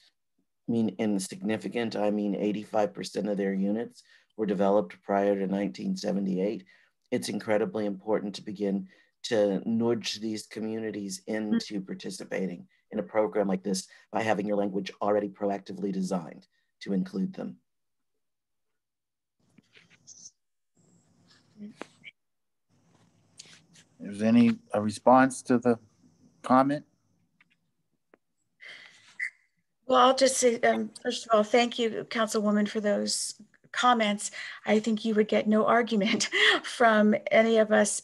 I mean 85% of their units were developed prior to 1978. It's incredibly important to begin to nudge these communities into participating in a program like this by having your language already proactively designed to include them. Is there any response to the comment? Well, I'll just say, first of all, thank you, Councilwoman, for those comments. I think you would get no argument from any of us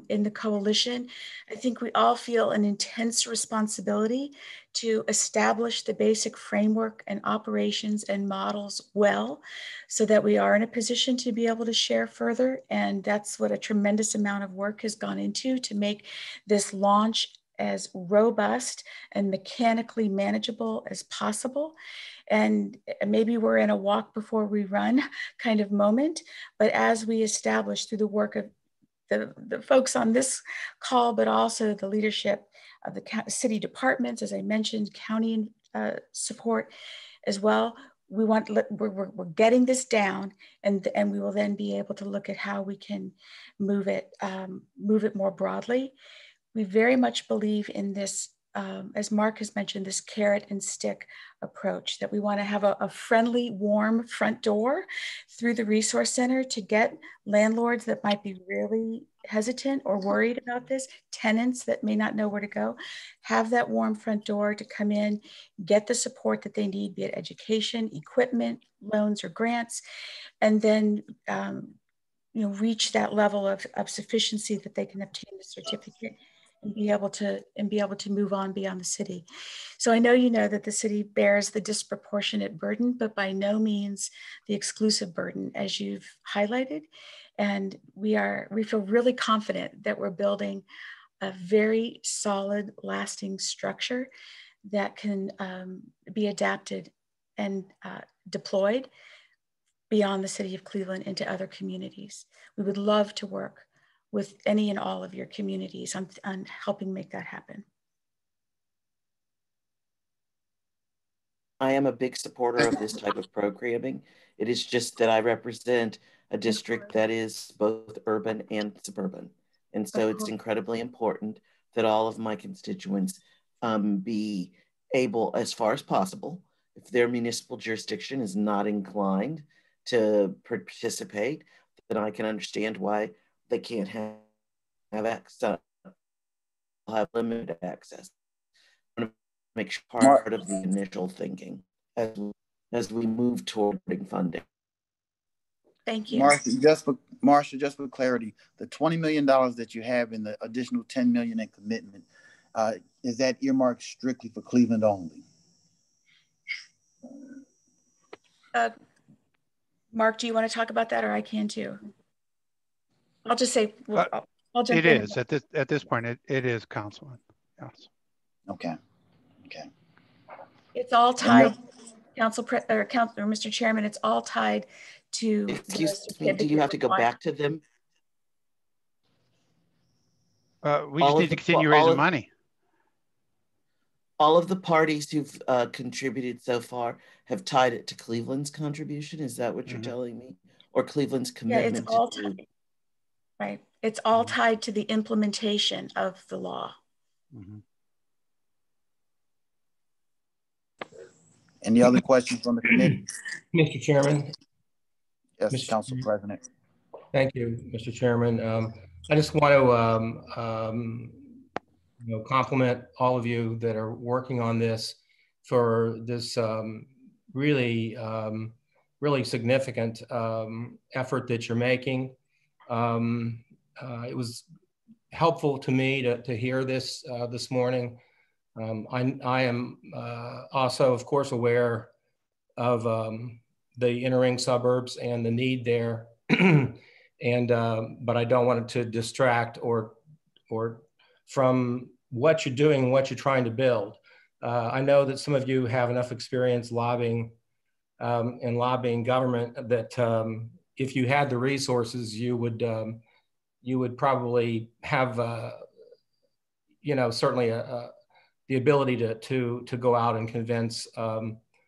in the coalition. I think we all feel an intense responsibility to establish the basic framework and operations and models well, so that we are in a position to be able to share further. And that's what a tremendous amount of work has gone into to make this launch as robust and mechanically manageable as possible. And maybe we're in a walk before we run kind of moment, but as we establish through the work of the folks on this call, but also the leadership of the city departments, as I mentioned, county support as well, we're getting this down, and we will then be able to look at how we can move it more broadly. We very much believe in this as Mark has mentioned, this carrot and stick approach, that we want to have a friendly, warm front door through the resource center to get landlords that might be really hesitant or worried about this, tenants that may not know where to go, have that warm front door to come in, get the support that they need, be it education, equipment, loans, or grants, and then reach that level of sufficiency that they can obtain the certificate and be able to move on beyond the city. So I know you know that the city bears the disproportionate burden, but by no means the exclusive burden, as you've highlighted. And we feel really confident that we're building a very solid, lasting structure that can be adapted and deployed beyond the city of Cleveland into other communities. We would love to work with any and all of your communities on helping make that happen. I am a big supporter of this type of programming. It is just that I represent a district that is both urban and suburban. And so it's incredibly important that all of my constituents be able, as far as possible, if their municipal jurisdiction is not inclined to participate, then I can understand why they can't have access, have limited access. I want to make sure part of the initial thinking as we move toward funding. Thank you. Marcia, just for clarity, the $20 million that you have in the additional $10 million in commitment, is that earmarked strictly for Cleveland only? Mark, do you want to talk about that, or I can too? I'll just say, I'll jump in. It is at this point. It is, Councilman. Yes. Okay. It's all tied, Mr. Chairman. It's all tied to. Excuse me. Do you have to go back to them? We just need to continue raising money. All of the parties who've contributed so far have tied it to Cleveland's contribution. Is that what you're telling me? Or Cleveland's commitment? Yeah, it's all tied. Right. It's all tied to the implementation of the law. Any other questions from the committee? Mr. Chairman. Yes, Council President. Thank you, Mr. Chairman. I just want to compliment all of you that are working on this for this really significant effort that you're making. It was helpful to me to hear this this morning. I am also, of course, aware of the inner ring suburbs and the need there, but I don't want it to distract or from what you're doing, what you're trying to build. I know that some of you have enough experience lobbying and lobbying government that if you had the resources, you would probably have, certainly the ability to go out and convince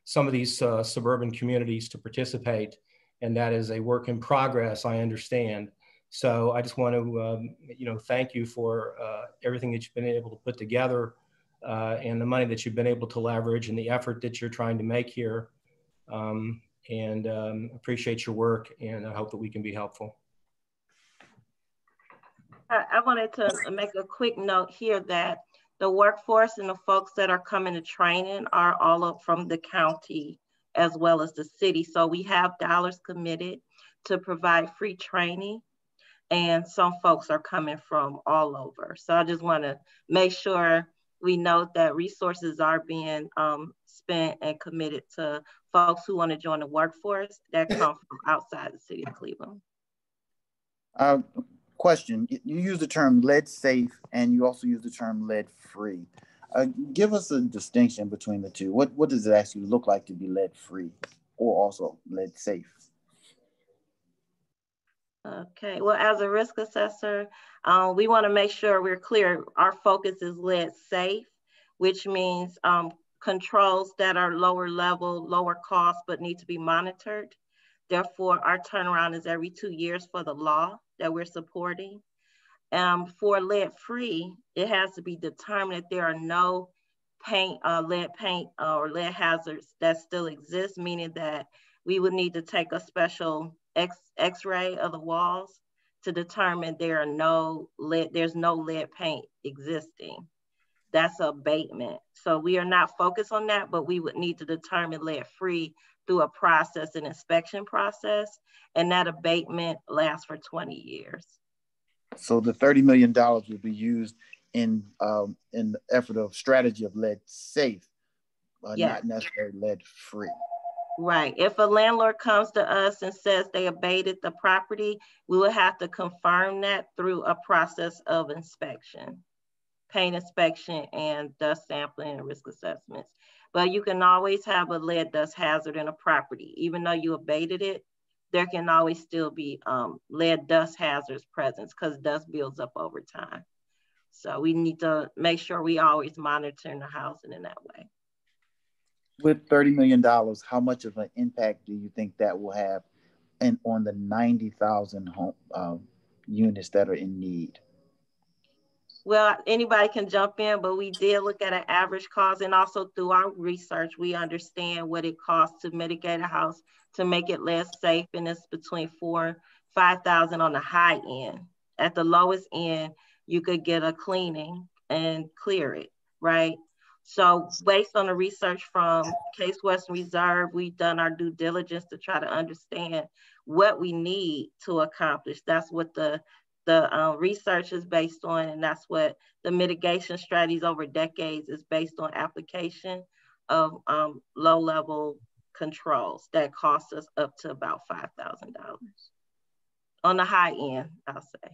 some of these suburban communities to participate, and that is a work in progress, I understand. So I just want to, thank you for everything that you've been able to put together and the money that you've been able to leverage and the effort that you're trying to make here. And appreciate your work, and I hope that we can be helpful. I wanted to make a quick note here that the workforce and the folks that are coming to training are all up from the county as well as the city. So we have dollars committed to provide free training, and some folks are coming from all over. So I just want to make sure we note that resources are being spent and committed to folks who want to join the workforce that come from outside the city of Cleveland. Question, you use the term lead safe and you also use the term lead free. Give us a distinction between the two. What does it actually look like to be lead free or also lead safe? Okay, well, as a risk assessor, we want to make sure we're clear. Our focus is lead safe, which means controls that are lower level, lower cost, but need to be monitored. Therefore, our turnaround is every 2 years for the law that we're supporting. For lead free, it has to be determined that there are no paint, lead paint or lead hazards that still exist, meaning that we would need to take a special X-ray of the walls to determine there's no lead paint existing. That's abatement. So we are not focused on that, but we would need to determine lead free through a process, an inspection process, and that abatement lasts for 20 years. So the $30 million will be used in the effort of strategy of lead safe, Yes. not necessarily lead free. Right. If a landlord comes to us and says they abated the property, we will have to confirm that through a process of inspection, paint inspection and dust sampling and risk assessments. But you can always have a lead dust hazard in a property. Even though you abated it, there can always still be lead dust hazards present because dust builds up over time. So we need to make sure we always monitor the housing in that way. With $30 million, how much of an impact do you think that will have on the 90,000 home units that are in need? Well, anybody can jump in, but we did look at an average cost, and also through our research, we understand what it costs to mitigate a house to make it less safe, and it's between $4,000 and $5,000 on the high end. At the lowest end, you could get a cleaning and clear it, right? So based on the research from Case Western Reserve, we've done our due diligence to try to understand what we need to accomplish. That's what the research is based on, and that's what the mitigation strategies over decades is based on, application of low-level controls that cost us up to about $5,000 on the high end, I'll say.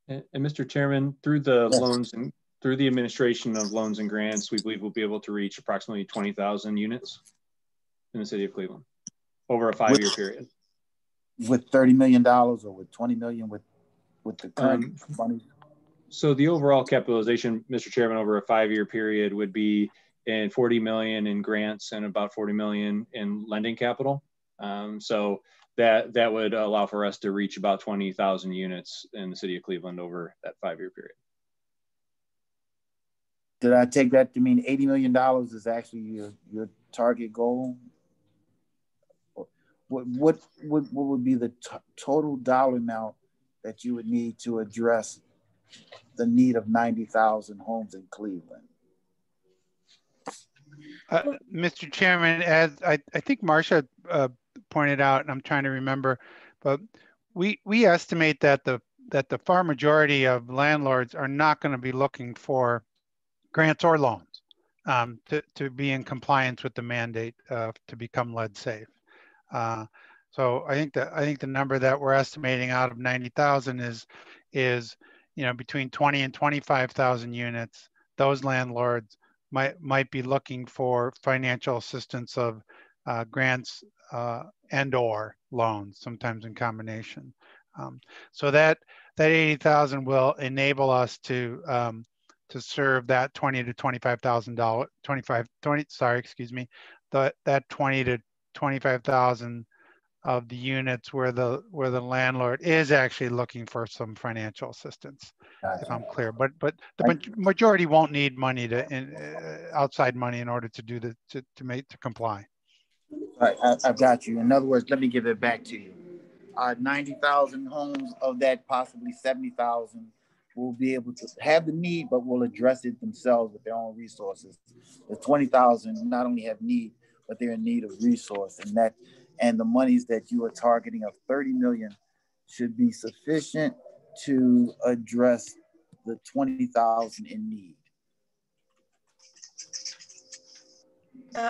And Mr. Chairman, through the loans and through the administration of loans and grants, we believe we'll be able to reach approximately 20,000 units in the city of Cleveland over a 5-year period. With $30 million or with $20 million with the current money? So the overall capitalization, Mr. Chairman, over a 5-year period would be in $40 million in grants and about $40 million in lending capital. So that would allow for us to reach about 20,000 units in the city of Cleveland over that 5-year period. Did I take that to mean $80 million is actually your target goal? What would be the total dollar amount that you would need to address the need of 90,000 homes in Cleveland? Mr. Chairman, as I think Marcia pointed out, and I'm trying to remember, but we estimate that the far majority of landlords are not going to be looking for grants or loans to be in compliance with the mandate to become lead safe. So I think the number that we're estimating out of 90,000 is between 20 and 25,000 units. Those landlords might be looking for financial assistance of grants and or loans, sometimes in combination. So that 80,000 will enable us to serve that $20,000 to $25,000, that 20 to 25,000 of the units where the landlord is actually looking for some financial assistance. Gotcha. If I'm clear, but the majority won't need money outside money in order to do to comply. All right, I've got you. In other words, let me give it back to you. 90,000 homes, of that possibly 70,000 will be able to have the need, but will address it themselves with their own resources. The 20,000 not only have need, but they're in need of resource, and the monies that you are targeting of 30 million should be sufficient to address the 20,000 in need.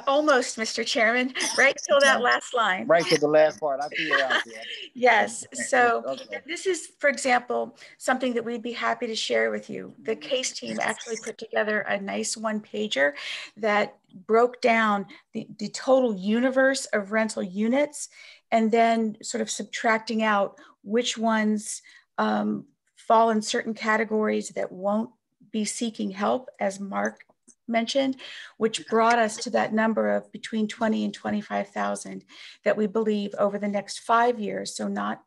Almost, Mr. Chairman, right till that last line. Right to the last part, I threw it out there. Yes, so okay. This is, for example, something that we'd be happy to share with you. The case team actually put together a nice one-pager that broke down the total universe of rental units and then sort of subtracting out which ones fall in certain categories that won't be seeking help, as Mark mentioned, which brought us to that number of between 20 and 25,000 that we believe over the next 5 years, so not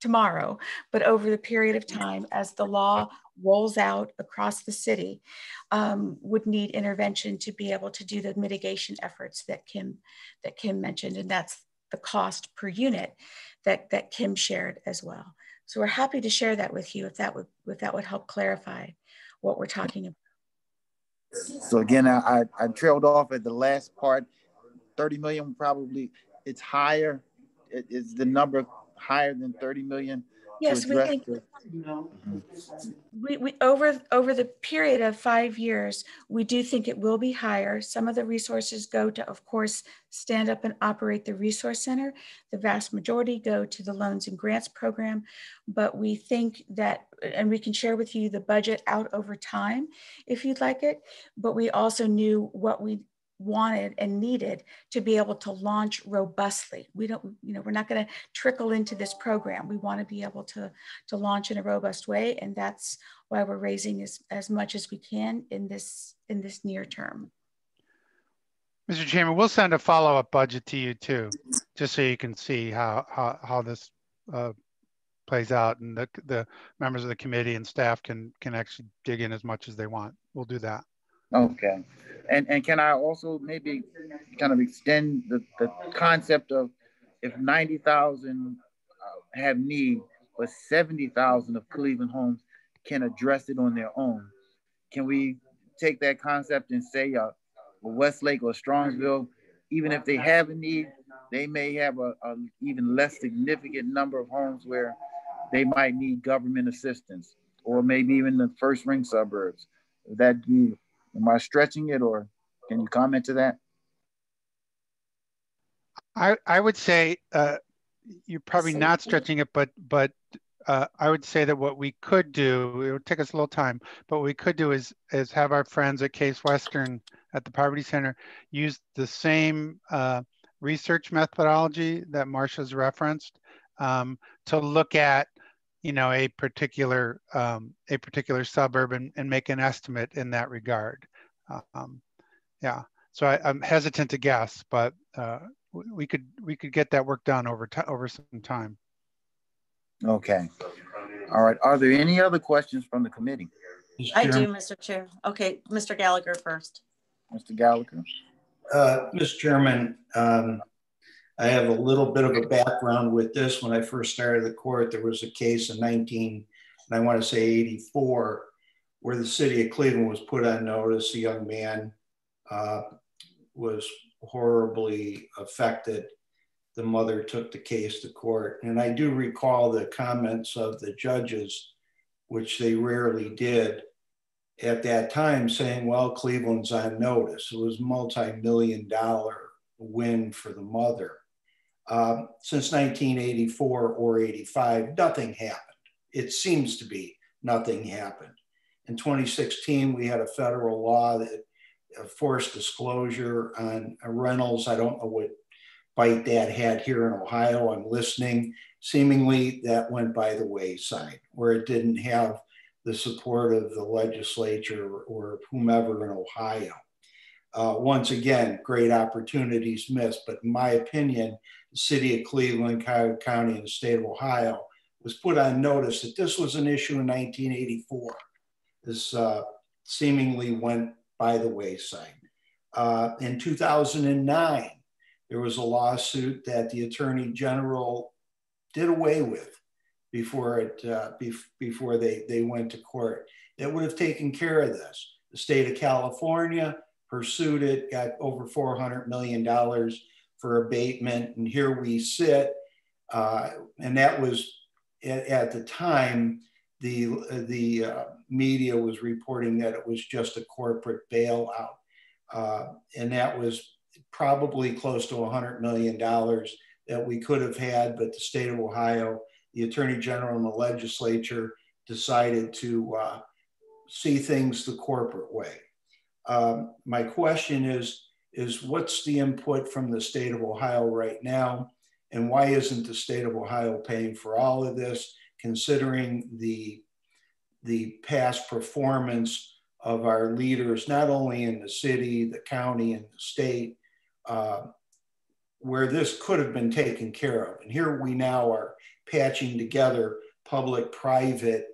tomorrow, but over the period of time as the law rolls out across the city, would need intervention to be able to do the mitigation efforts that Kim mentioned, and that's the cost per unit that Kim shared as well. So we're happy to share that with you if that would help clarify what we're talking about. So again, I trailed off at the last part. 30 million probably, it's higher. Is the number higher than 30 million? Yes, we think we over the period of 5 years, we do think it will be higher. Some of the resources go to, of course, stand up and operate the resource center. The vast majority go to the loans and grants program, but we think that, and we can share with you the budget out over time if you'd like it, but we also knew what we wanted and needed to be able to launch robustly. We don't, we're not going to trickle into this program. We want to be able to launch in a robust way, and that's why we're raising as much as we can in this near term. Mr. Chairman, we'll send a follow-up budget to you too, just so you can see how this plays out, and the members of the committee and staff can actually dig in as much as they want. We'll do that. Okay. And can I also maybe kind of extend the concept of if 90,000 have need, but 70,000 of Cleveland homes can address it on their own? Can we take that concept and say Westlake or Strongsville, even if they have a need, they may have a even less significant number of homes where they might need government assistance, or maybe even the first ring suburbs? Would that be, am I stretching it, or can you comment to that? I would say you're probably not stretching it, but I would say that what we could do, it would take us a little time, but what we could do is have our friends at Case Western at the Poverty Center use the same research methodology that Marcia's referenced to look at, a particular suburb and make an estimate in that regard. Yeah, so I'm hesitant to guess, but we could get that work done over some time. Okay. All right. Are there any other questions from the committee? I do, Mr. Chair. Okay, Mr. Gallagher first. Mr. Gallagher. Mr. Chairman, I have a little bit of a background with this. When I first started the court, there was a case in 84, where the city of Cleveland was put on notice. A young man was horribly affected. The mother took the case to court. And I do recall the comments of the judges, which they rarely did at that time, saying, well, Cleveland's on notice. It was a multi-million-dollar win for the mother. Since 1984 or 85, nothing happened. It seems to be nothing happened. In 2016, we had a federal law that forced disclosure on rentals. I don't know what bite that had here in Ohio. I'm listening. Seemingly that went by the wayside, where it didn't have the support of the legislature or whomever in Ohio. Once again, great opportunities missed, but in my opinion, the city of Cleveland, Cuyahoga County, and the state of Ohio was put on notice that this was an issue in 1984. This seemingly went by the wayside. In 2009, there was a lawsuit that the Attorney General did away with before they went to court. That would have taken care of this. The state of California pursued it, got over $400 million for abatement, and here we sit. And that was, at the time, the media was reporting that it was just a corporate bailout. And that was probably close to $100 million that we could have had, but the state of Ohio, the Attorney General and the legislature decided to see things the corporate way. My question is what's the input from the state of Ohio right now? And why isn't the state of Ohio paying for all of this, considering the past performance of our leaders, not only in the city, the county, and the state, where this could have been taken care of. And here we now are patching together public-private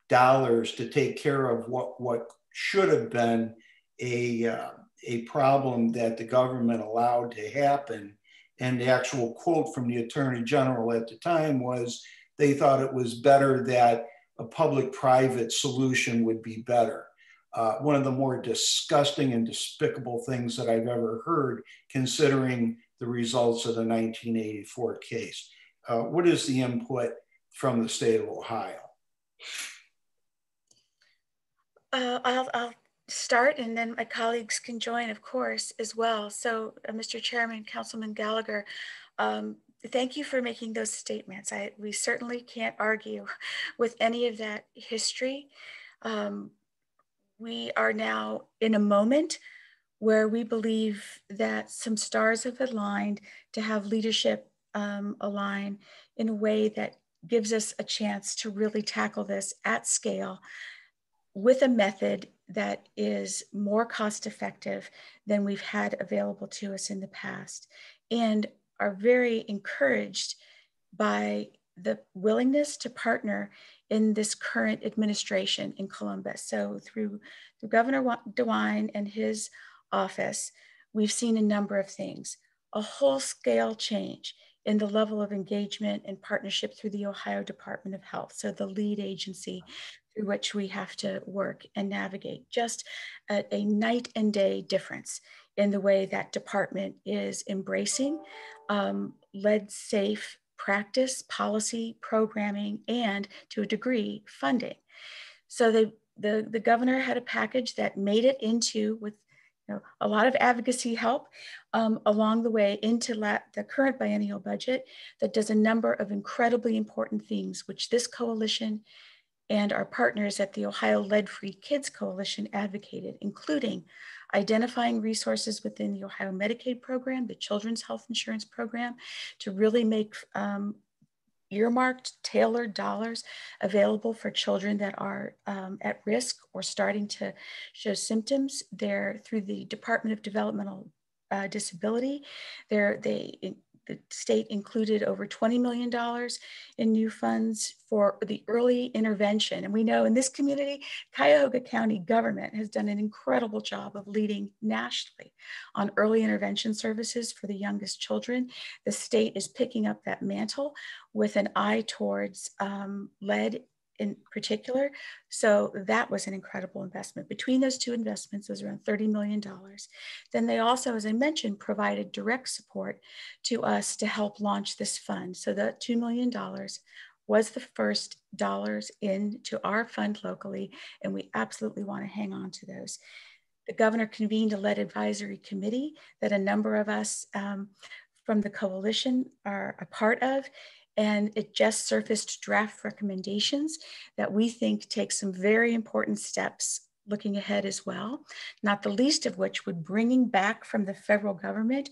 dollars to take care of what should have been a problem that the government allowed to happen. And the actual quote from the Attorney General at the time was, they thought it was better that a public-private solution would be better. One of the more disgusting and despicable things that I've ever heard, considering the results of the 1984 case. What is the input from the state of Ohio? I'll start, and then my colleagues can join, of course, as well. So, Mr. Chairman, Councilman Gallagher, thank you for making those statements. We certainly can't argue with any of that history. We are now in a moment where we believe that some stars have aligned to have leadership align in a way that gives us a chance to really tackle this at scale with a method that is more cost effective than we've had available to us in the past, and are very encouraged by the willingness to partner in this current administration in Columbus. So through Governor DeWine and his office, we've seen a number of things, a whole scale change in the level of engagement and partnership through the Ohio Department of Health, so the lead agency through which we have to work and navigate. Just a night and day difference in the way that department is embracing lead safe practice, policy, programming, and to a degree, funding. So the governor had a package that made it into, with a lot of advocacy help along the way, into the current biennial budget that does a number of incredibly important things, which this coalition and our partners at the Ohio Lead-Free Kids Coalition advocated, including identifying resources within the Ohio Medicaid program, the Children's Health Insurance Program, to really make earmarked, tailored dollars available for children that are at risk or starting to show symptoms. There, through the Department of Developmental Disability, the state included over $20 million in new funds for the early intervention. And we know in this community, Cuyahoga County government has done an incredible job of leading nationally on early intervention services for the youngest children. The state is picking up that mantle with an eye towards lead in particular. So that was an incredible investment. Between those two investments, it was around $30 million. Then they also, as I mentioned, provided direct support to us to help launch this fund. So that $2 million was the first dollars into our fund locally, and we absolutely want to hang on to those. The governor convened a lead advisory committee that a number of us from the coalition are a part of. And it just surfaced draft recommendations that we think take some very important steps looking ahead as well, not the least of which would bringing back from the federal government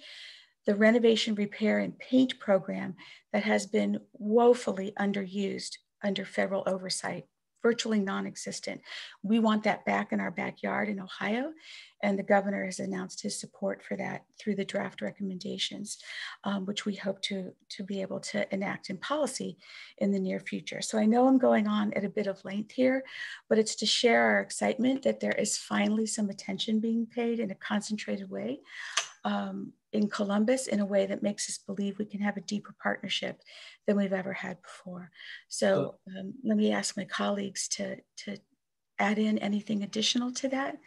the renovation, repair, and paint program that has been woefully underused under federal oversight, virtually non-existent. We want that back in our backyard in Ohio, and the governor has announced his support for that through the draft recommendations, which we hope to be able to enact in policy in the near future. So I know I'm going on at a bit of length here, but it's to share our excitement that there is finally some attention being paid in a concentrated way in Columbus, in a way that makes us believe we can have a deeper partnership than we've ever had before. So let me ask my colleagues to add in anything additional to that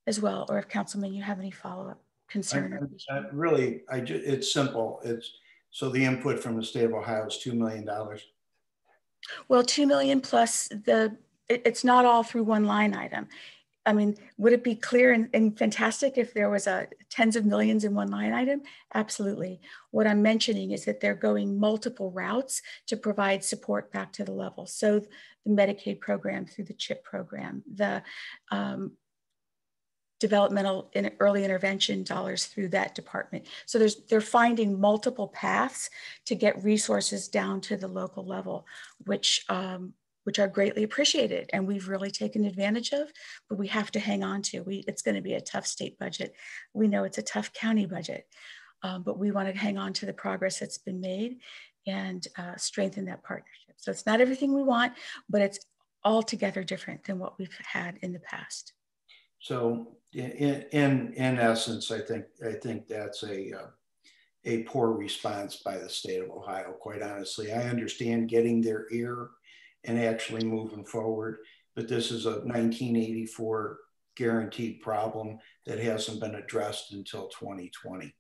as well, or if Councilman, you have any follow-up concern. It's simple. So the input from the state of Ohio is $2 million. Well, 2 million plus it's not all through one line item. I mean, would it be clear and fantastic if there was tens of millions in one line item? Absolutely. What I'm mentioning is that they're going multiple routes to provide support back to the level. So the Medicaid program through the CHIP program, the developmental and early intervention dollars through that department. So they're finding multiple paths to get resources down to the local level, which are greatly appreciated and we've really taken advantage of, but we have to hang on to. It's going to be a tough state budget. We know it's a tough county budget. but we want to hang on to the progress that's been made and strengthen that partnership. So it's not everything we want, but it's altogether different than what we've had in the past. So in essence, I think that's a poor response by the state of Ohio, quite honestly. I understand getting their ear and actually moving forward, but this is a 1984 guaranteed problem that hasn't been addressed until 2020.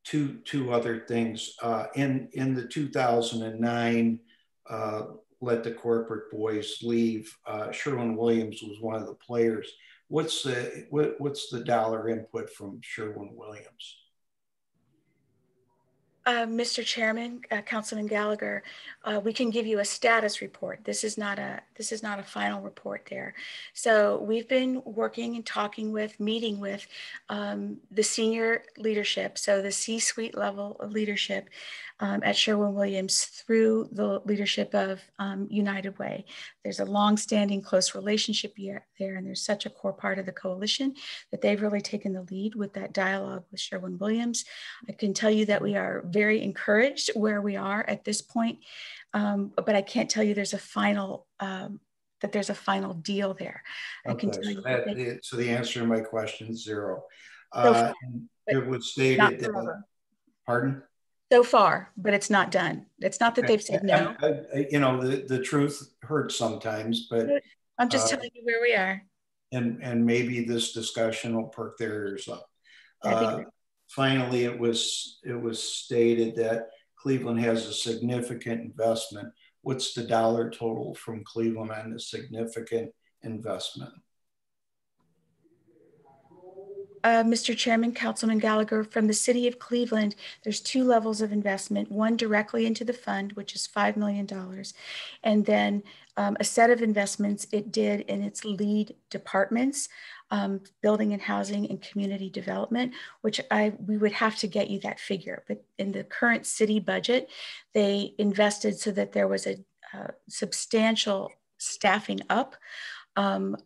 Two other things. In the 2009 Let the Corporate Boys Leave, Sherwin-Williams was one of the players. What's the dollar input from Sherwin-Williams? Mr. Chairman, Councilman Gallagher, we can give you a status report. This is not a final report there. So we've been working and talking with, meeting with the senior leadership, so the C-suite level of leadership at Sherwin-Williams through the leadership of United Way. There's a long-standing close relationship there, and there's such a core part of the coalition that they've really taken the lead with that dialogue with Sherwin-Williams. I can tell you that we are very encouraged where we are at this point, but I can't tell you there's a final deal there. I can tell you so the answer to my question is zero. So far, it was stated that, pardon? So far, but it's not done. It's not that they've said no. You know, the truth hurts sometimes, but I'm just telling you where we are. And maybe this discussion will perk their ears up. Finally, it was stated that Cleveland has a significant investment. What's the dollar total from Cleveland on the significant investment? Mr. Chairman, Councilman Gallagher, from the city of Cleveland, there's two levels of investment, one directly into the fund, which is $5 million, and then a set of investments it did in its lead departments, building and housing and community development, which we would have to get you that figure. But in the current city budget, they invested so that there was a substantial staffing up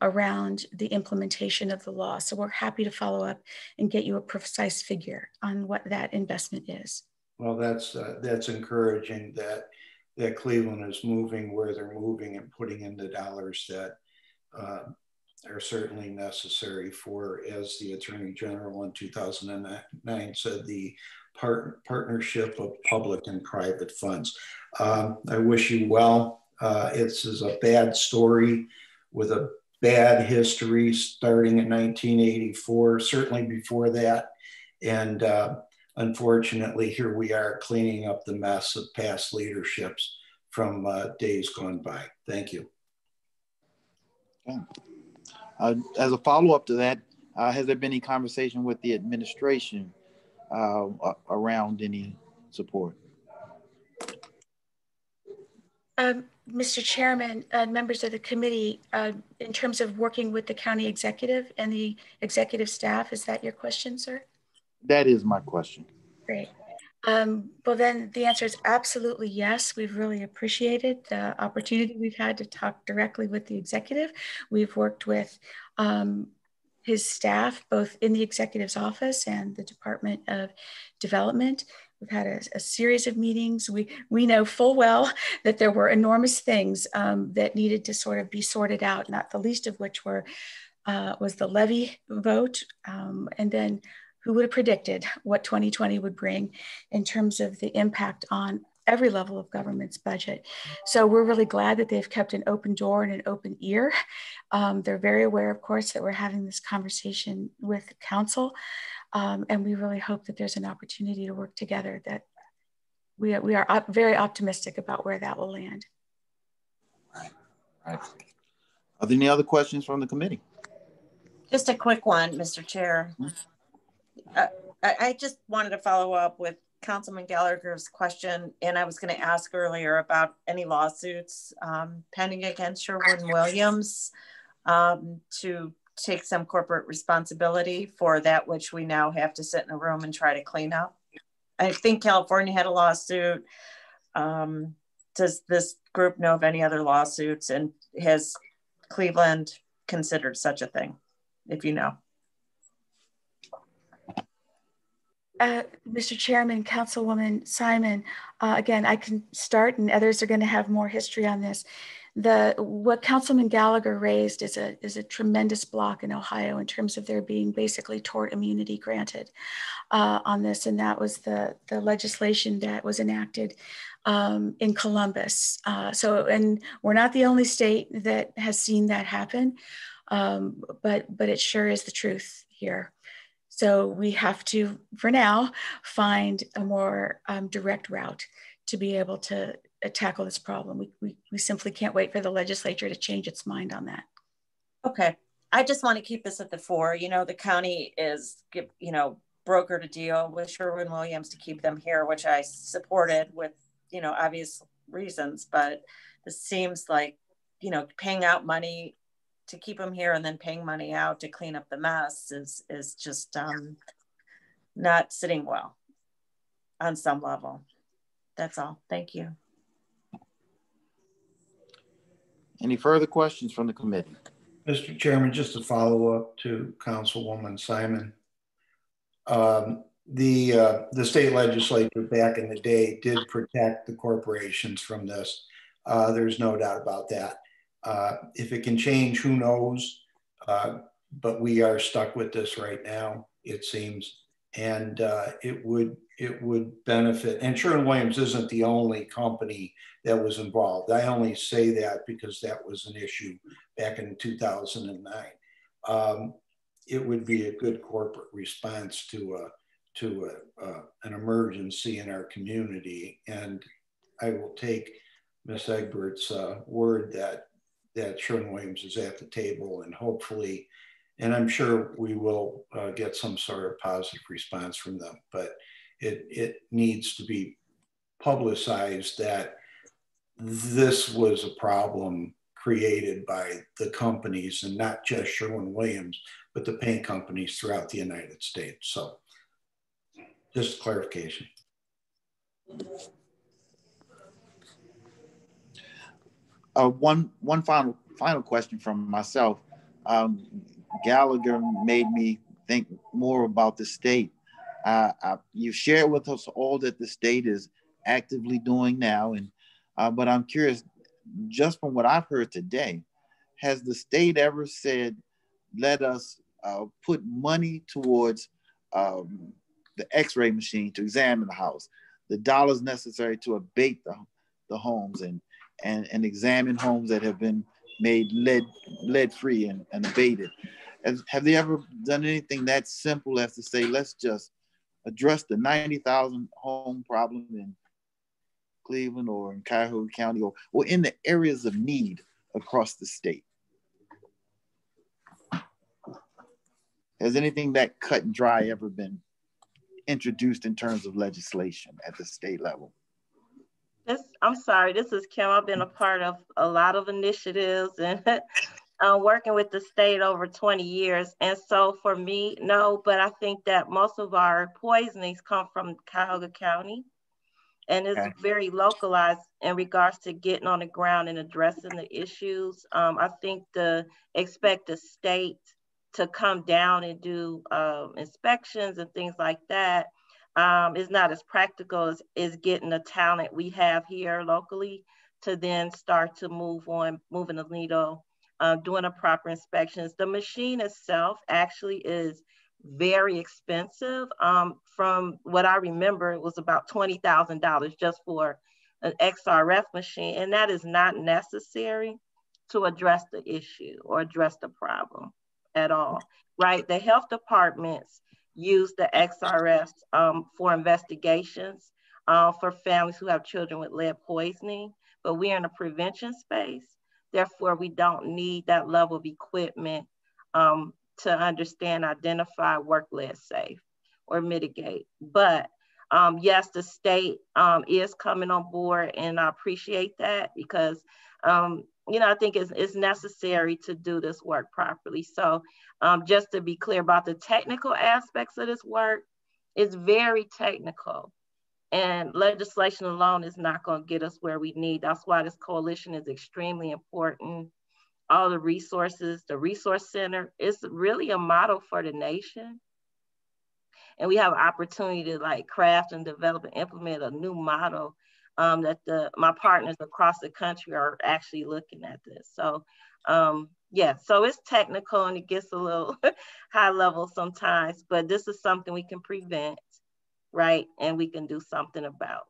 around the implementation of the law. So we're happy to follow up and get you a precise figure on what that investment is. Well, that's encouraging that Cleveland is moving where they're moving and putting in the dollars that are certainly necessary for, as the Attorney General in 2009 said, the partnership of public and private funds. I wish you well. This is a bad story with a bad history starting in 1984, certainly before that. And unfortunately, here we are cleaning up the mess of past leaderships from days gone by. Thank you. Okay. As a follow-up to that, has there been any conversation with the administration around any support? Mr. Chairman, members of the committee, in terms of working with the county executive and the executive staff, is that your question, sir? That is my question. Great. Well, then the answer is absolutely yes. We've really appreciated the opportunity we've had to talk directly with the executive. We've worked with his staff, both in the executive's office and the Department of Development. We've had a series of meetings. We know full well that there were enormous things that needed to sort of be sorted out, not the least of which was the levy vote. And then who would have predicted what 2020 would bring in terms of the impact on every level of government's budget. So we're really glad that they've kept an open door and an open ear. They're very aware, of course, that we're having this conversation with council. And we really hope that there's an opportunity to work together, that we are very optimistic about where that will land. Right. Are there any other questions from the committee? Just a quick one, Mr. Chair. I just wanted to follow up with Councilman Gallagher's question, and I was going to ask earlier about any lawsuits pending against Sherwin-Williams to take some corporate responsibility for that which we now have to sit in a room and try to clean up. I think California had a lawsuit. Does this group know of any other lawsuits, and has Cleveland considered such a thing, if you know? Mr. Chairman, Councilwoman Simon, again, I can start and others are going to have more history on this. What Councilman Gallagher raised is a tremendous block in Ohio in terms of there being basically tort immunity granted on this. And that was the legislation that was enacted in Columbus. And we're not the only state that has seen that happen, but it sure is the truth here. So we have to, for now, find a more direct route to be able to tackle this problem. We simply can't wait for the legislature to change its mind on that. Okay. I just want to keep this at the fore. You know, the county is, you know, brokered a deal with Sherwin-Williams to keep them here, which I supported with, you know, obvious reasons. But this seems like, you know, paying out money to keep them here and then paying money out to clean up the mess is just not sitting well on some level. That's all. Thank you. Any further questions from the committee? Mr. Chairman, just to follow up to Councilwoman Simon. The state legislature back in the day did protect the corporations from this. There's no doubt about that. If it can change, who knows? But we are stuck with this right now, it seems, and it would benefit. And Sherwin-Williams isn't the only company that was involved. I only say that because that was an issue back in 2009. It would be a good corporate response to an emergency in our community, and I will take Ms. Egbert's word that Sherwin-Williams is at the table, and hopefully, and I'm sure we will get some sort of positive response from them, but it needs to be publicized that this was a problem created by the companies, and not just Sherwin-Williams, but the paint companies throughout the United States. So just clarification. One final question from myself. Gallagher made me think more about the state. You shared with us all that the state is actively doing now, and but I'm curious, just from what I've heard today, has the state ever said, let us put money towards the x-ray machine to examine the house, the dollars necessary to abate the homes and examine homes that have been made lead-free and abated? Have they ever done anything that simple as to say, let's just address the 90,000 home problem in Cleveland or in Cuyahoga County or in the areas of need across the state? Has anything that cut and dry ever been introduced in terms of legislation at the state level? I'm sorry, this is Kim. I've been a part of a lot of initiatives and working with the state over 20 years. And so for me, no, but I think that most of our poisonings come from Cuyahoga County. And it's very localized in regards to getting on the ground and addressing the issues. I think expect the state to come down and do inspections and things like that is not as practical as getting the talent we have here locally to then start to moving the needle, doing the proper inspections. The machine itself actually is very expensive. From what I remember, it was about $20,000 just for an XRF machine, and that is not necessary to address the issue or address the problem at all, right? The health departments use the XRFs for investigations for families who have children with lead poisoning, but we're in a prevention space. Therefore, we don't need that level of equipment to understand, identify, work lead safe, or mitigate. But yes, the state is coming on board, and I appreciate that because you know, I think it's necessary to do this work properly. So just to be clear about the technical aspects of this work, it's very technical, and legislation alone is not going to get us where we need. That's why this coalition is extremely important. All the resources, the resource center is really a model for the nation. and we have an opportunity to like craft and develop and implement a new model that my partners across the country are actually looking at this. So yeah, so it's technical and it gets a little high level sometimes, but this is something we can prevent, right? And we can do something about.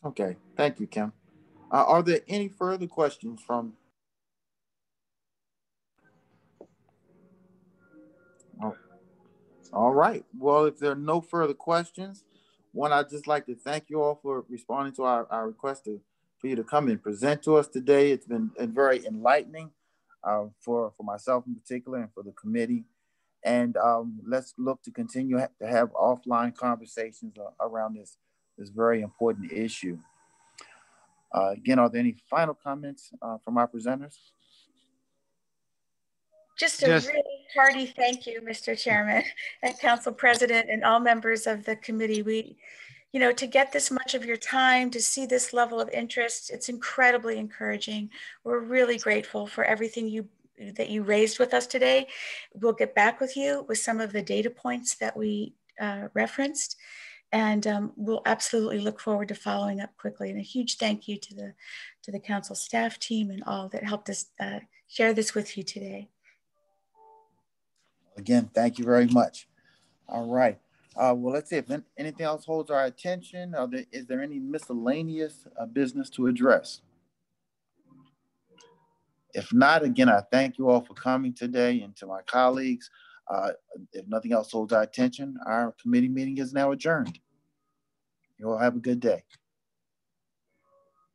Okay, thank you, Kim. Are there any further questions from? Oh, all right. Well, if there are no further questions, I'd just like to thank you all for responding to our request for you to come and present to us today. It's been very enlightening for myself in particular and for the committee. And let's look to continue to have offline conversations around this very important issue. Again, are there any final comments from our presenters? Just a really hearty thank you, Mr. Chairman and Council President and all members of the committee. We, you know, to get this much of your time, to see this level of interest, it's incredibly encouraging. We're really grateful for everything that you raised with us today. We'll get back with you with some of the data points that we referenced. And we'll absolutely look forward to following up quickly. And a huge thank you to the council staff team and all that helped us share this with you today. Again, thank you very much. All right. Well, let's see if anything else holds our attention. Is there any miscellaneous business to address? If not, again, I thank you all for coming today, and to my colleagues. If nothing else holds our attention, our committee meeting is now adjourned. You all have a good day.